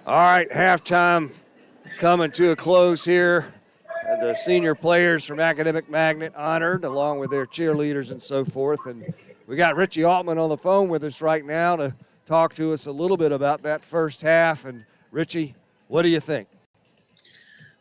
All right, halftime coming to a close here. The senior players from Academic Magnet honored, along with their cheerleaders and so forth. And we got Richie Altman on the phone with us right now to talk to us a little bit about that first half. And Richie, what do you think?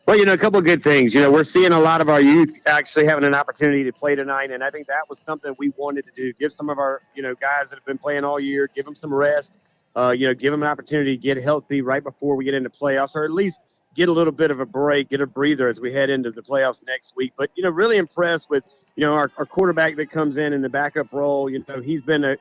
Well, a couple of good things. We're seeing a lot of our youth actually having an opportunity to play tonight, and I think that was something we wanted to do. Give some of our, guys that have been playing all year, give them some rest, give them an opportunity to get healthy right before we get into playoffs, or at least get a little bit of a break, get a breather as we head into the playoffs next week. But, really impressed with, our quarterback that comes in the backup role. He's been a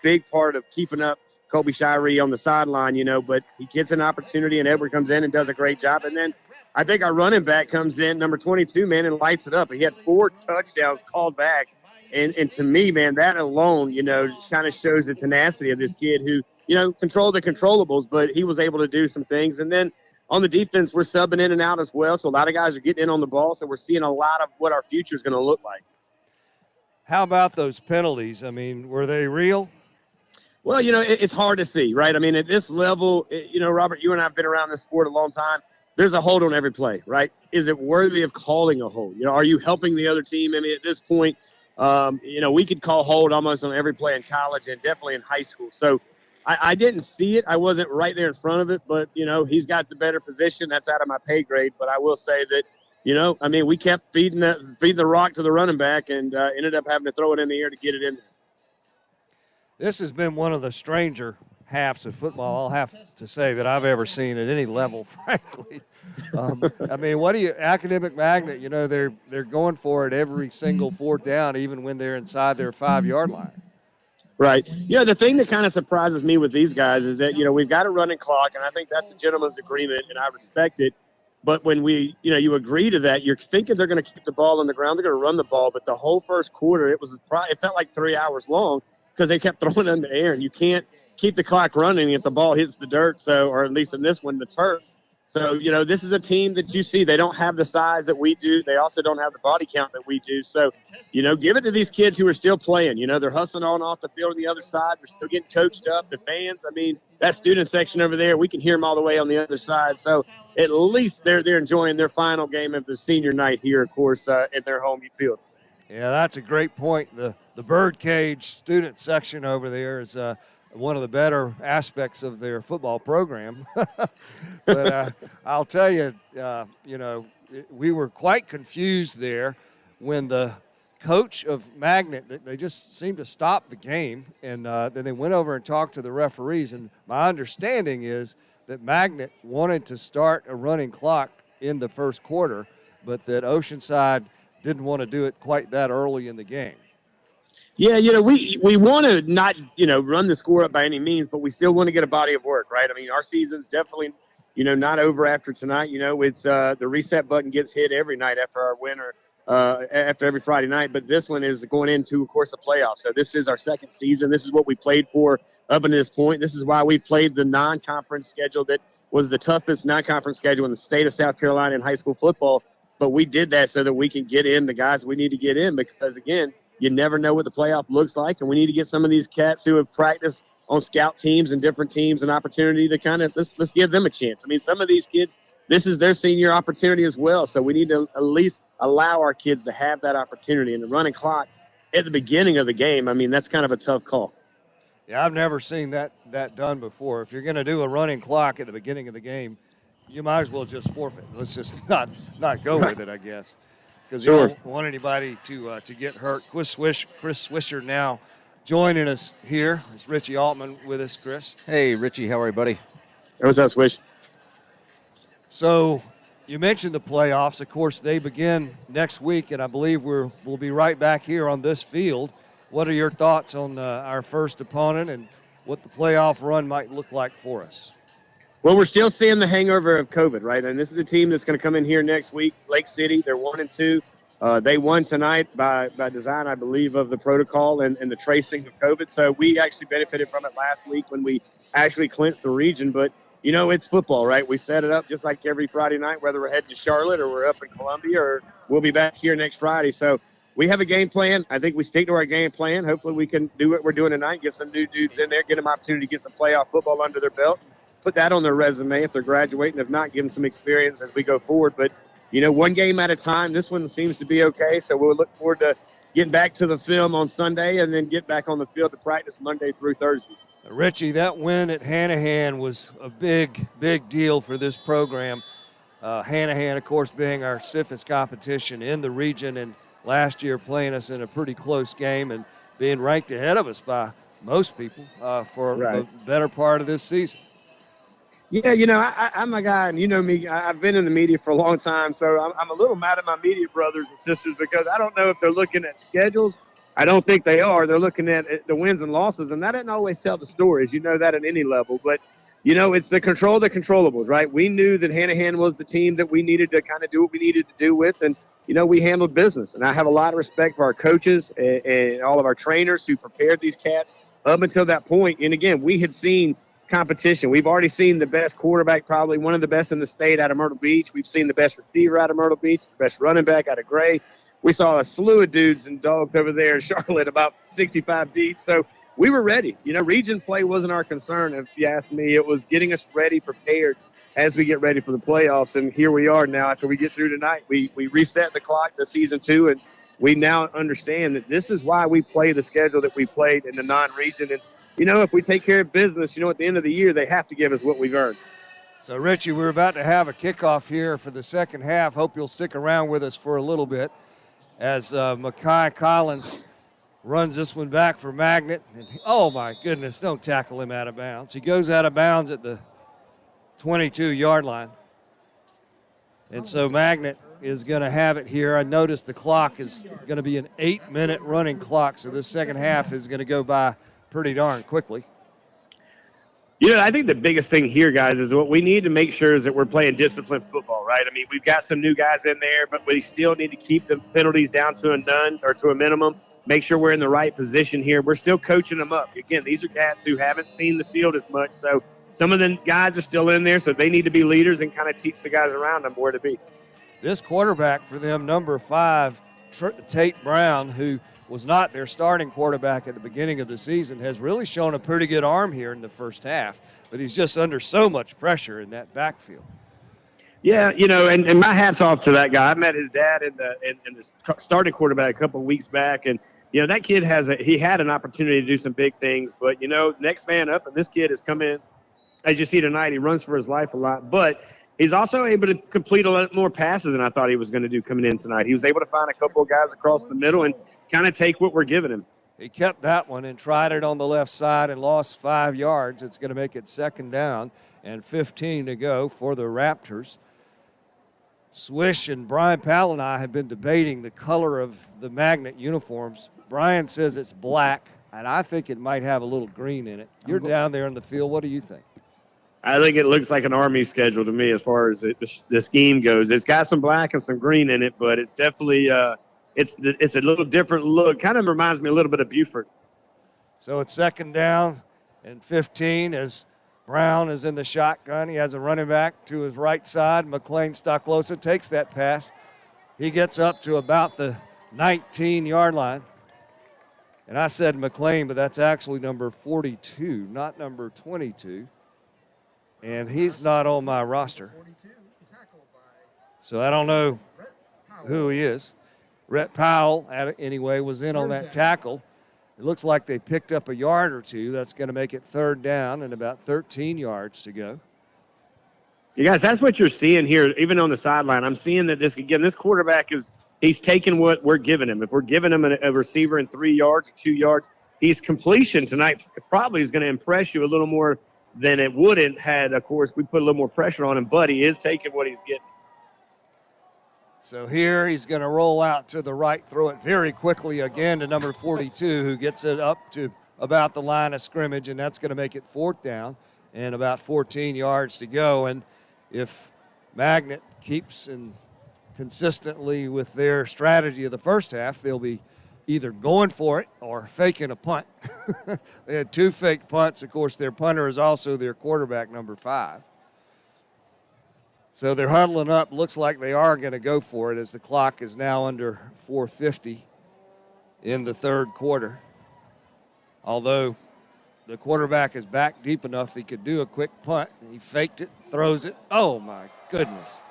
big part of keeping up Kobe Shirey on the sideline, but he gets an opportunity, and Edward comes in and does a great job. And then I think our running back comes in, number 22, man, and lights it up. He had 4 touchdowns called back. And to me, man, that alone, kind of shows the tenacity of this kid who, controlled the controllables, but he was able to do some things. And then on the defense, we're subbing in and out as well. So a lot of guys are getting in on the ball. So we're seeing a lot of what our future is going to look like. How about those penalties? I mean, were they real? Well, it's hard to see, right? I mean, at this level, Robert, you and I have been around this sport a long time. There's a hold on every play, right? Is it worthy of calling a hold? Are you helping the other team? I mean, at this point, we could call hold almost on every play in college and definitely in high school. So I didn't see it. I wasn't right there in front of it, but, he's got the better position. That's out of my pay grade. But I will say that, we kept feeding the rock to the running back and ended up having to throw it in the air to get it in there. This has been one of the stranger halves of football, I'll have to say, that I've ever seen at any level, frankly. I mean, Academic Magnet, they're going for it every single fourth down, even when they're inside their 5-yard line. Right. The thing that kind of surprises me with these guys is that, we've got a running clock, and I think that's a gentleman's agreement, and I respect it. But when you agree to that, you're thinking they're going to keep the ball on the ground, they're going to run the ball. But the whole first quarter, it felt like 3 hours long because they kept throwing it in the air, and you can't keep the clock running if the ball hits the dirt. So, or at least in this one, the turf. So, this is a team that you see, they don't have the size that we do. They also don't have the body count that we do. So, give it to these kids who are still playing. They're hustling on off the field on the other side. They're still getting coached up. The fans, I mean, that student section over there, we can hear them all the way on the other side. So, at least they're enjoying their final game of the senior night here, of course, at their home field. Yeah, that's a great point. The birdcage student section over there is one of the better aspects of their football program. But I'll tell you, we were quite confused there when the coach of Magnet, they just seemed to stop the game, and then they went over and talked to the referees. And my understanding is that Magnet wanted to start a running clock in the first quarter, but that Oceanside didn't want to do it quite that early in the game. Yeah, we want to not, run the score up by any means, but we still want to get a body of work, right? I mean, our season's definitely, not over after tonight. It's the reset button gets hit every night after our win or after every Friday night. But this one is going into, of course, the playoffs. So this is our second season. This is what we played for up until this point. This is why we played the non-conference schedule that was the toughest non-conference schedule in the state of South Carolina in high school football. But we did that so that we can get in the guys we need to get in because, again, you never know what the playoff looks like, and we need to get some of these cats who have practiced on scout teams and different teams an opportunity to kind of let's give them a chance. I mean, some of these kids, this is their senior opportunity as well, so we need to at least allow our kids to have that opportunity. And the running clock at the beginning of the game, I mean, that's kind of a tough call. Yeah, I've never seen that done before. If you're going to do a running clock at the beginning of the game, you might as well just forfeit. Let's just not go with it, I guess. Because you don't want anybody to get hurt. Chris Swisher now joining us here. It's Richie Altman with us, Chris. Hey, Richie, how are you, buddy? Hey, what's up, Swish? So you mentioned the playoffs. Of course, they begin next week, and I believe we'll be right back here on this field. What are your thoughts on our first opponent and what the playoff run might look like for us? Well, we're still seeing the hangover of COVID, right? And this is a team that's going to come in here next week. Lake City, they're 1-2. They won tonight by design, I believe, of the protocol and the tracing of COVID. So we actually benefited from it last week when we actually clinched the region. But, it's football, right? We set it up just like every Friday night, whether we're heading to Charlotte or we're up in Columbia or we'll be back here next Friday. So we have a game plan. I think we stick to our game plan. Hopefully we can do what we're doing tonight, get some new dudes in there, get them opportunity to get some playoff football under their belt. put that on their resume if they're graduating. If not, give them some experience as we go forward. But, one game at a time. This one seems to be okay. So we'll look forward to getting back to the film on Sunday and then get back on the field to practice Monday through Thursday. Richie, that win at Hanahan was a big, big deal for this program. Hanahan, of course, being our stiffest competition in the region, and last year playing us in a pretty close game and being ranked ahead of us by most people for the better part of this season. Yeah, I'm a guy, and you know me, I've been in the media for a long time, so I'm a little mad at my media brothers and sisters because I don't know if they're looking at schedules. I don't think they are. They're looking at the wins and losses, and that doesn't always tell the stories. You know that at any level. But, it's the control of the controllables, right? We knew that Hanahan was the team that we needed to kind of do what we needed to do with, and, we handled business. And I have a lot of respect for our coaches and all of our trainers who prepared these cats up until that point. And, again, we had seen competition. We've already seen the best quarterback, probably one of the best in the state, out of Myrtle Beach. We've seen the best receiver out of Myrtle Beach, the best running back out of Gray. We saw a slew of dudes and dogs over there in Charlotte, about 65 deep. So we were ready. Region play wasn't our concern. If you ask me, it was getting us ready, prepared as we get ready for the playoffs. And here we are now after we get through tonight. We reset the clock to season 2, and we now understand that this is why we play the schedule that we played in the non-region. And, if we take care of business, at the end of the year, they have to give us what we've earned. So, Richie, we're about to have a kickoff here for the second half. Hope you'll stick around with us for a little bit as Makai Collins runs this one back for Magnet. And oh, my goodness, don't tackle him out of bounds. He goes out of bounds at the 22-yard line. And so Magnet is going to have it here. I noticed the clock is going to be an 8-minute running clock, so this second half is going to go by pretty darn quickly. I think the biggest thing here, guys, is what we need to make sure is that we're playing disciplined football, right? I mean, we've got some new guys in there, but we still need to keep the penalties down to a none or to a minimum. Make sure we're in the right position here. We're still coaching them up. Again, these are cats who haven't seen the field as much, so some of the guys are still in there, so they need to be leaders and kind of teach the guys around them where to be. This quarterback for them, number 5, Tate Brown, who was not their starting quarterback at the beginning of the season, has really shown a pretty good arm here in the first half, but he's just under so much pressure in that backfield. Yeah, and my hat's off to that guy. I met his dad and the starting quarterback a couple of weeks back, and that kid he had an opportunity to do some big things, but next man up, and this kid has come in, as you see tonight. He runs for his life a lot, but he's also able to complete a lot more passes than I thought he was going to do coming in tonight. He was able to find a couple of guys across the middle and kind of take what we're giving him. He kept that one and tried it on the left side and lost 5 yards. It's going to make it second down and 15 to go for the Raptors. Swish and Brian Powell and I have been debating the color of the Magnet uniforms. Brian says it's black, and I think it might have a little green in it. You're down there in the field. What do you think? I think it looks like an Army schedule to me as far as the scheme goes. It's got some black and some green in it, but it's definitely it's a little different look. Kind of reminds me a little bit of Buford. So it's second down and 15 as Brown is in the shotgun. He has a running back to his right side. McLean Stocklosa takes that pass. He gets up to about the 19-yard line. And I said McLean, but that's actually number 42, not number 22. And he's not on my roster. So I don't know who he is. Rhett Powell, anyway, was in on that tackle. It looks like they picked up a yard or two. That's going to make it third down and about 13 yards to go. You guys, that's what you're seeing here, even on the sideline. I'm seeing that this quarterback he's taking what we're giving him. If we're giving him a receiver in 3 yards or 2 yards, his completion tonight probably is going to impress you a little more than it wouldn't had, of course, we put a little more pressure on him, but he is taking what he's getting. So here he's going to roll out to the right, throw it very quickly again to number 42, who gets it up to about the line of scrimmage, and that's going to make it fourth down and about 14 yards to go. And if Magnet keeps consistently with their strategy of the first half, they'll be either going for it or faking a punt. They had 2 fake punts. Of course, their punter is also their quarterback, number 5. So they're huddling up. Looks like they are going to go for it as the clock is now under 4:50 in the third quarter. Although the quarterback is back deep enough he could do a quick punt. He faked it, throws it. Oh, my goodness.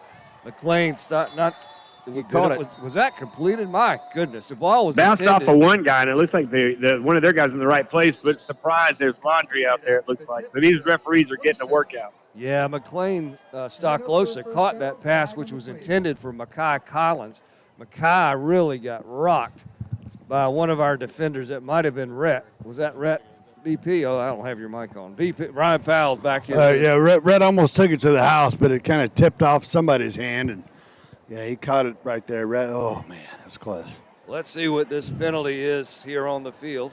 McLean caught it. Was that completed? My goodness. The ball was Bounced intended. off of one guy, and it looks like one of their guys in the right place, but surprise, there's laundry out there, it looks like. So these referees are getting a workout. Yeah, McLean Stocklosa caught that pass, which was intended for Makai Collins. Makai really got rocked by one of our defenders. That might have been Rhett. Was that Rhett? BP? Oh, I don't have your mic on. BP. Ryan Powell's back here. Yeah, Red almost took it to the house, but it kind of tipped off somebody's hand, and yeah, he caught it right there. Red. Oh man, that was close. Let's see what this penalty is here on the field.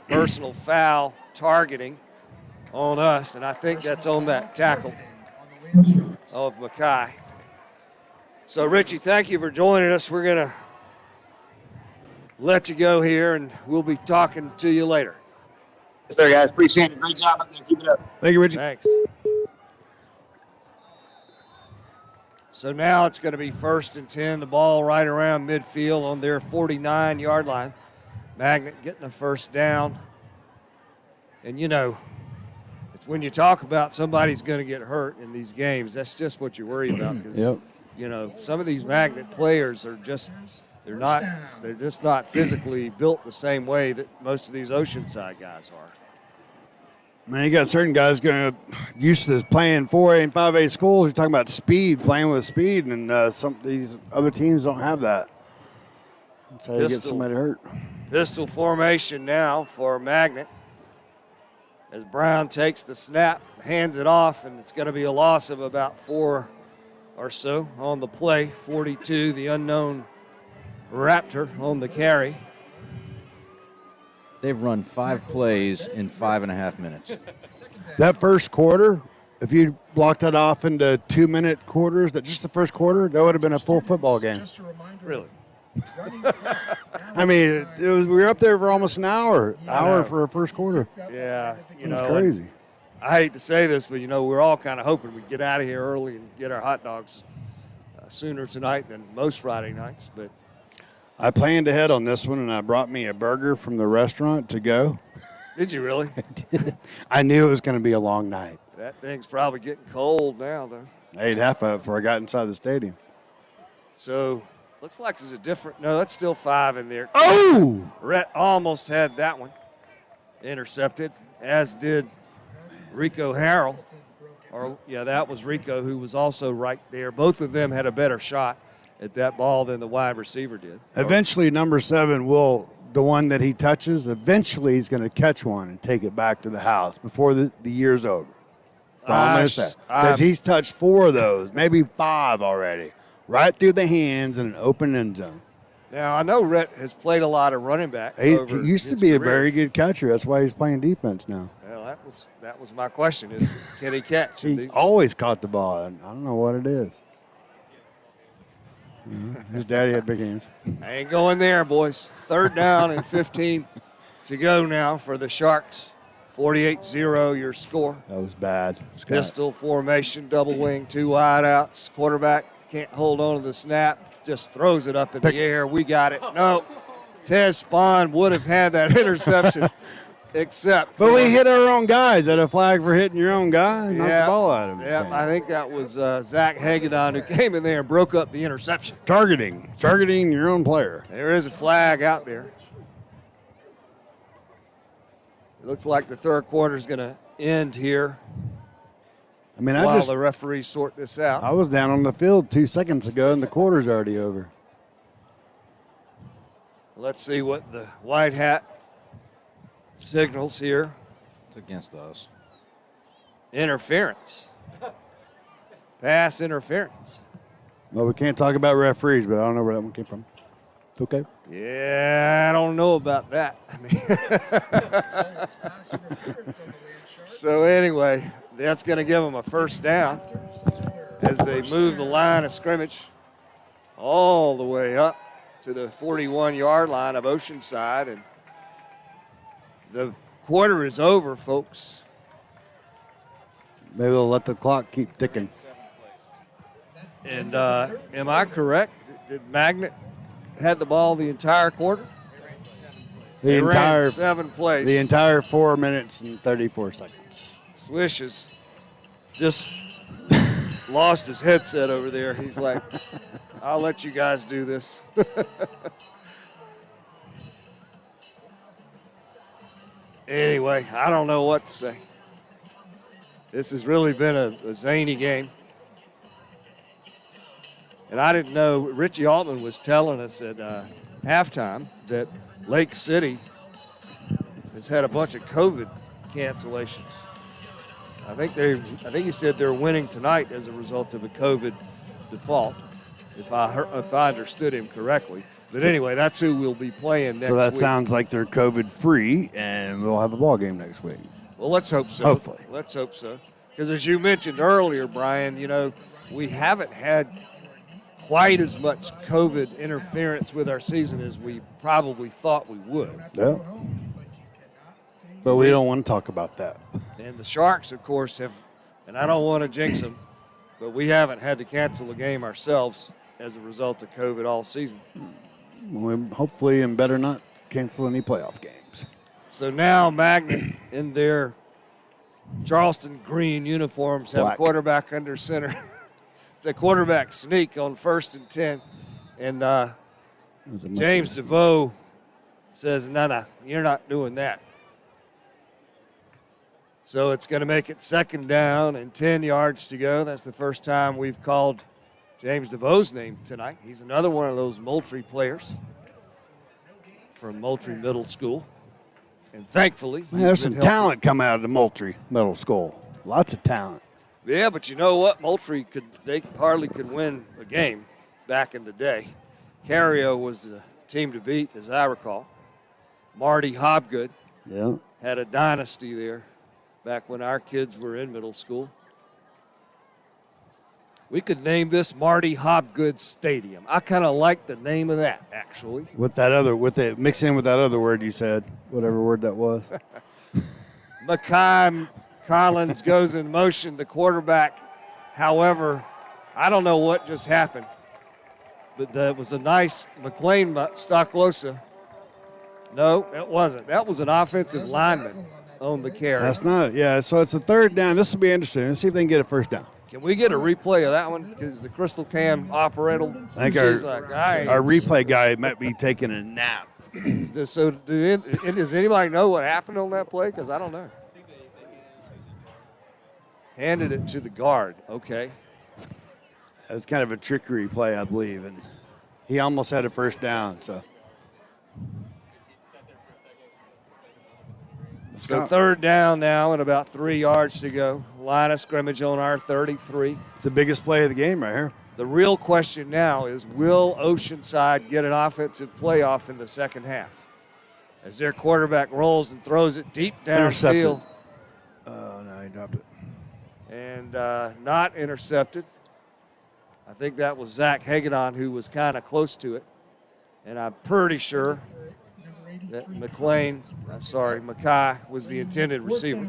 Personal foul, targeting on us, and I think that's on that tackle of Makai. So, Richie, thank you for joining us. We're going to let you go here, and we'll be talking to you later. Yes, sir, guys. Appreciate it. Great job up there. Keep it up. Thank you, Richie. Thanks. So now it's going to be 1st and 10, the ball right around midfield on their 49-yard line. Magnet getting a first down. And, you know, it's when you talk about somebody's going to get hurt in these games, that's just what you worry about because, you know, some of these Magnet players are just they're just not physically built the same way that most of these Oceanside guys are. Man, you got certain guys going to used to playing 4A and 5A schools. You're talking about speed, playing with speed, and some of these other teams don't have that. That's how you get somebody hurt. Pistol formation now for Magnet as Brown takes the snap, hands it off, and it's going to be a loss of about 4 or so on the play. 42, the unknown Raptor on the carry. They've run 5 plays in 5.5 minutes. That first quarter, if you blocked that off into 2-minute quarters, that just the first quarter, that would have been a full football game. Really? I mean, we were up there for almost an hour for a first quarter. Yeah, you know, It's crazy. I hate to say this, but, you know, we're all kind of hoping we get out of here early and get our hot dogs sooner tonight than most Friday nights. But I planned ahead on this one, and I brought me a burger from the restaurant to go. did you really? I knew it was going to be a long night. That thing's probably getting cold now, though. I ate half of it before I got inside the stadium. So looks like there's a different – no, that's still 5 in there. Oh! Rhett almost had that one intercepted, as did Rico Harrell. That was Rico, who was also right there. Both of them had a better shot at that ball than the wide receiver did. Eventually, number 7 the one that he touches, eventually he's going to catch one and take it back to the house before the year's over. Because he's touched 4 of those, maybe 5 already, right through the hands in an open end zone. Now, I know Rhett has played a lot of running back. He over used to his be a career. very good catcher. That's why he's playing defense now. Well, that was my question: is can he catch? He always caught the ball. I don't know what it is. His daddy had big hands. I ain't going there, boys. 3rd down and 15 to go now for the Sharks. 48-0 your score. That was bad. Pistol formation, double wing, 2 wide outs. Quarterback can't hold on to the snap, just throws it up in the air. We got it. No, Tez Spahn would have had that interception, except But we hit our own guys. Is that a flag for hitting your own guy? Knock the ball out of him. Yeah, I think that was Zach Hagedon who came in there and broke up the interception. Targeting your own player. There is a flag out there. It looks like the 3rd quarter is going to end here. I mean, while the referees sort this out. I was down on the field 2 seconds ago, and the quarter's already over. Let's see what the white hat signals here. It's against us. Interference. Pass interference. Well, we can't talk about referees, but I don't know where that one came from. It's okay. Yeah, I don't know about that. So anyway, that's going to give them a first down as they move the line of scrimmage all the way up to the 41-yard line of Oceanside. And the quarter is over, folks. Maybe they'll let the clock keep ticking. And am I correct? Did Magnet had the ball the entire quarter? The They ran entire 7 plays. The entire 4 minutes and 34 seconds. Swish is just lost his headset over there. He's like, I'll let you guys do this. Anyway, I don't know what to say. This has really been a zany game. And I didn't know, Richie Altman was telling us at halftime that Lake City has had a bunch of COVID cancellations. I think he said they're winning tonight as a result of a COVID default, if I understood him correctly. But anyway, that's who we'll be playing next So that week. sounds like they're COVID-free, and we'll have a ball game next week. Well, let's hope so. Hopefully. Let's hope so. Because as you mentioned earlier, Brian, we haven't had quite as much COVID interference with our season as we probably thought we would. Yeah. But we don't want to talk about that. And the Sharks, of course, have, and I don't want to jinx them, but we haven't had to cancel a game ourselves as a result of COVID all season. We hopefully and better not cancel any playoff games. So now Magnet in their Charleston green uniforms have Black. quarterback under center. It's a quarterback sneak on 1st and 10. And James DeVoe says, no, you're not doing that. So it's going to make it 2nd down and 10 yards to go. That's the first time we've called James DeVoe's name tonight. He's another one of those Moultrie players from Moultrie Middle School. And thankfully, There's he's some been healthy. talent coming out of the Moultrie Middle School. Lots of talent. Yeah, but you know what? Moultrie they hardly could win a game back in the day. Cario was the team to beat, as I recall. Marty Hobgood Yeah. had a dynasty there back when our kids were in middle school. We could name this Marty Hobgood Stadium. I kind of like the name of that, actually. Mix in with that other word you said, whatever word that was. Makai Collins goes in motion, the quarterback. However, I don't know what just happened, but that was a nice McLean Stocklosa. No, that wasn't. That was an offensive lineman on the carry. That's not, yeah. So it's a 3rd down. This will be interesting. Let's see if they can get a 1st down. Can we get a replay of that one? Because the Crystal Cam operator, I think she's like, our replay guy might be taking a nap. So does anybody know what happened on that play? Because I don't know. Handed it to the guard. Okay. That's kind of a trickery play, I believe, and he almost had a 1st down. So 3rd down now and about 3 yards to go. Line of scrimmage on our 33. It's the biggest play of the game right here. The real question now is, will Oceanside get an offensive playoff in the second half? As their quarterback rolls and throws it deep downfield. Oh, no, he dropped it. And not intercepted. I think that was Zach Hagedon who was kind of close to it. And I'm pretty sure that Makai was the intended receiver.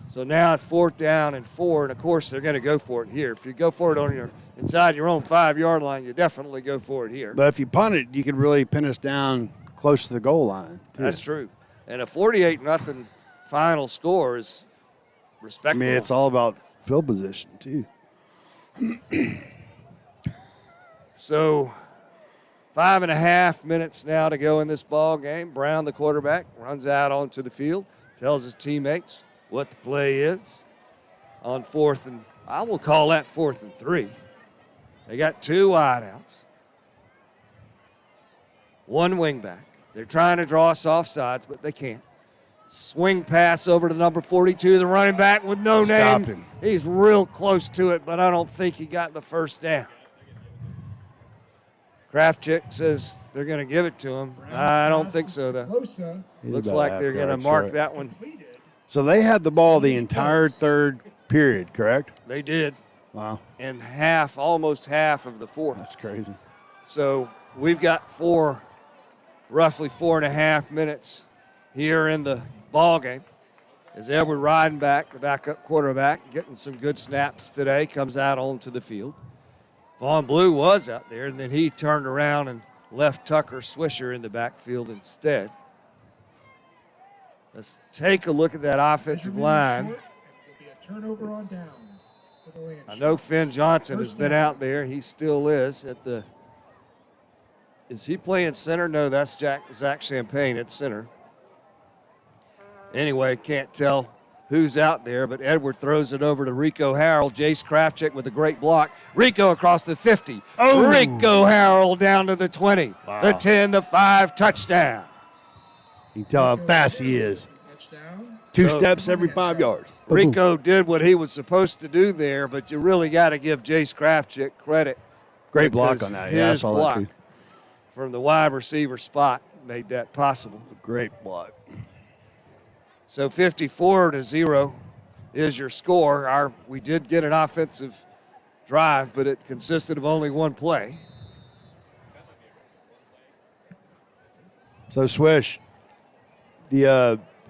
So now it's 4th down and 4, and of course they're going to go for it here. If you go for it on inside your own 5-yard line, you definitely go for it here. But if you punt it, you could really pin us down close to the goal line, too. That's true. And a 48-0 final score is I respectable. mean, it's all about field position, too. So 5.5 minutes now to go in this ball game. Brown, the quarterback, runs out onto the field, tells his teammates what the play is on 4th and I will call that 4th and 3. They got 2 wideouts, 1 wingback. They're trying to draw us off sides, but they can't. Swing pass over to number 42, the running back with no Stopped name. him. He's real close to it, but I don't think he got the 1st down. Kraftchick says they're going to give it to him. I don't think so, though. Looks about like half they're going to yard mark short. that one. So they had the ball the entire 3rd period, correct? They did. Wow. And almost half of the 4th. That's crazy. So we've got roughly 4.5 minutes here in the ball game. As Edward Ridenback, the backup quarterback, getting some good snaps today, comes out onto the field. Vaughn Blue was out there, and then he turned around and left Tucker Swisher in the backfield instead. Let's take a look at that offensive line. Will be a turnover on downs for the Land I know Finn Johnson has been out there. He still is at the. Is he playing center? No, that's Zach Champagne at center. Anyway, can't tell who's out there, but Edward throws it over to Rico Harrell. Jace Krafchick with a great block. Rico across the 50. Oh. Rico Harrell down to the 20. Wow. The 10 to 5 touchdown. You can tell how fast he is. touchdown. Two So- steps every 5 yards. Rico did what he was supposed to do there, but you really got to give Jace Krafchick credit. Great block because on that. Yeah, I his saw block that too. from the wide receiver spot made that possible. Great block. So 54-0 is your score. We did get an offensive drive, but it consisted of only one play. So Swish,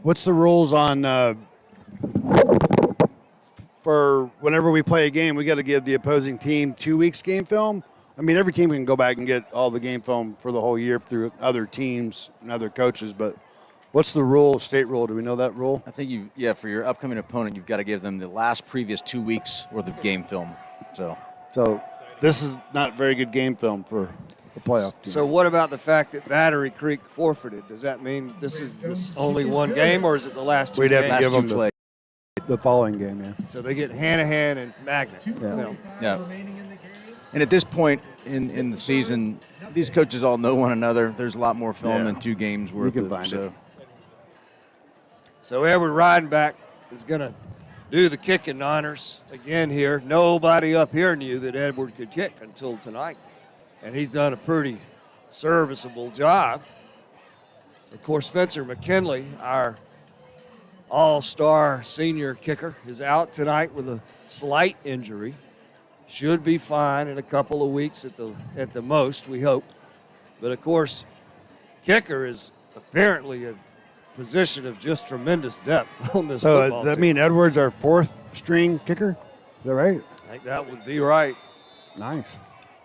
what's the rules on for whenever we play a game? We got to give the opposing team 2 weeks game film. I mean, every team can go back and get all the game film for the whole year through other teams and other coaches. But what's the rule? State rule? Do we know that rule? I think for your upcoming opponent, you've got to give them the last previous 2 weeks worth of game film. So this is not very good game film for the playoff team. So what about the fact that Battery Creek forfeited? Does that mean this is only one game, or is it the last two We'd have games? to last give two them play. the following game, yeah. So they get Hanahan and Magnet film. Yeah. Remaining in the game. And at this point in the season, these coaches all know one another. There's a lot more film Yeah. than 2 games worth can of. find So it. So Edward Reidenbach is going to do the kicking honors again here. Nobody up here knew that Edward could kick until tonight, and he's done a pretty serviceable job. Of course, Spencer McKinley, our all-star senior kicker, is out tonight with a slight injury. Should be fine in a couple of weeks at the most, we hope. But of course, kicker is apparently a position of just tremendous depth on this So football does that team. mean Edwards our fourth string kicker? Is that right? I think that would be right. Nice.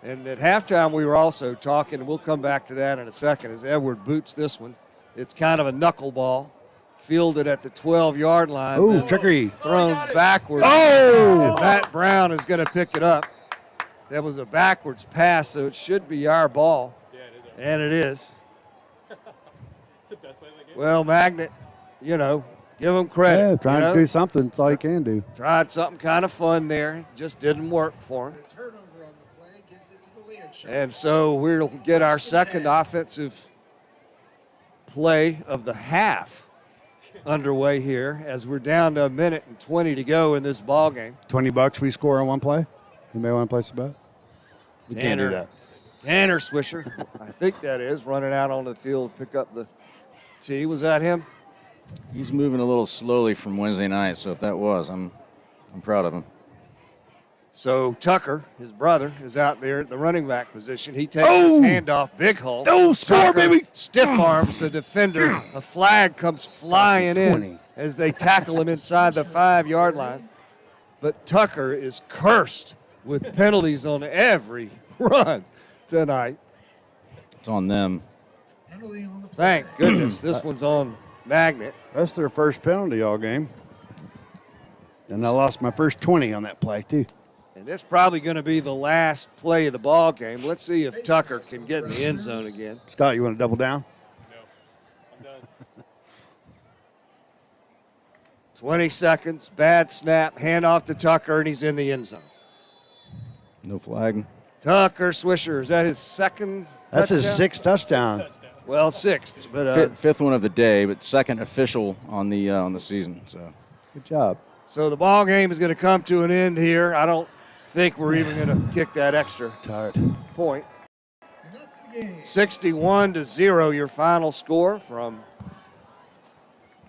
And at halftime, we were also talking, and we'll come back to that in a second, as Edward boots this one. It's kind of a knuckleball, fielded at the 12-yard line. Oh, then trickery. thrown backwards. Oh! And Matt Brown is going to pick it up. That was a backwards pass, so it should be our ball. And it is. Well, Magnet, give him credit. Yeah, trying to do something. That's all you can do. Tried something kind of fun there. Just didn't work for him. Turnover on the play gives it to the Land Sharks. And so we'll get our second offensive play of the half underway here as we're down to 1:20 to go in this ball game. $20 we score on one play. Anybody want to place a bet? We can't do that. Tanner Swisher, I think that is, running out on the field to pick up the tee. Was that him? he's moving a little slowly from Wednesday night. So if that was, I'm proud of him. So Tucker, his brother, is out there at the running back position. He takes his handoff, big hole. Oh, score, Tucker baby. stiff arms the defender. A flag comes flying in 20. as they tackle him inside the 5-yard line. But Tucker is cursed with penalties on every run tonight. It's on them. Penalty on the play. Thank goodness this one's on Magnet. That's their first penalty all game. And I lost my first 20 on that play, too. And this is probably going to be the last play of the ball game. Let's see if Tucker can get in the end zone again. Scott, you want to double down? 20 seconds, bad snap, hand off to Tucker, and he's in the end zone. No flag. Tucker Swisher, is that his second That's touchdown? his sixth touchdown. Well, sixth, but Fifth one of the day, but second official on the season. So Good job. so the ball game is going to come to an end here. I don't think we're even going to kick that extra Tired. point. And that's the game. 61-0, your final score from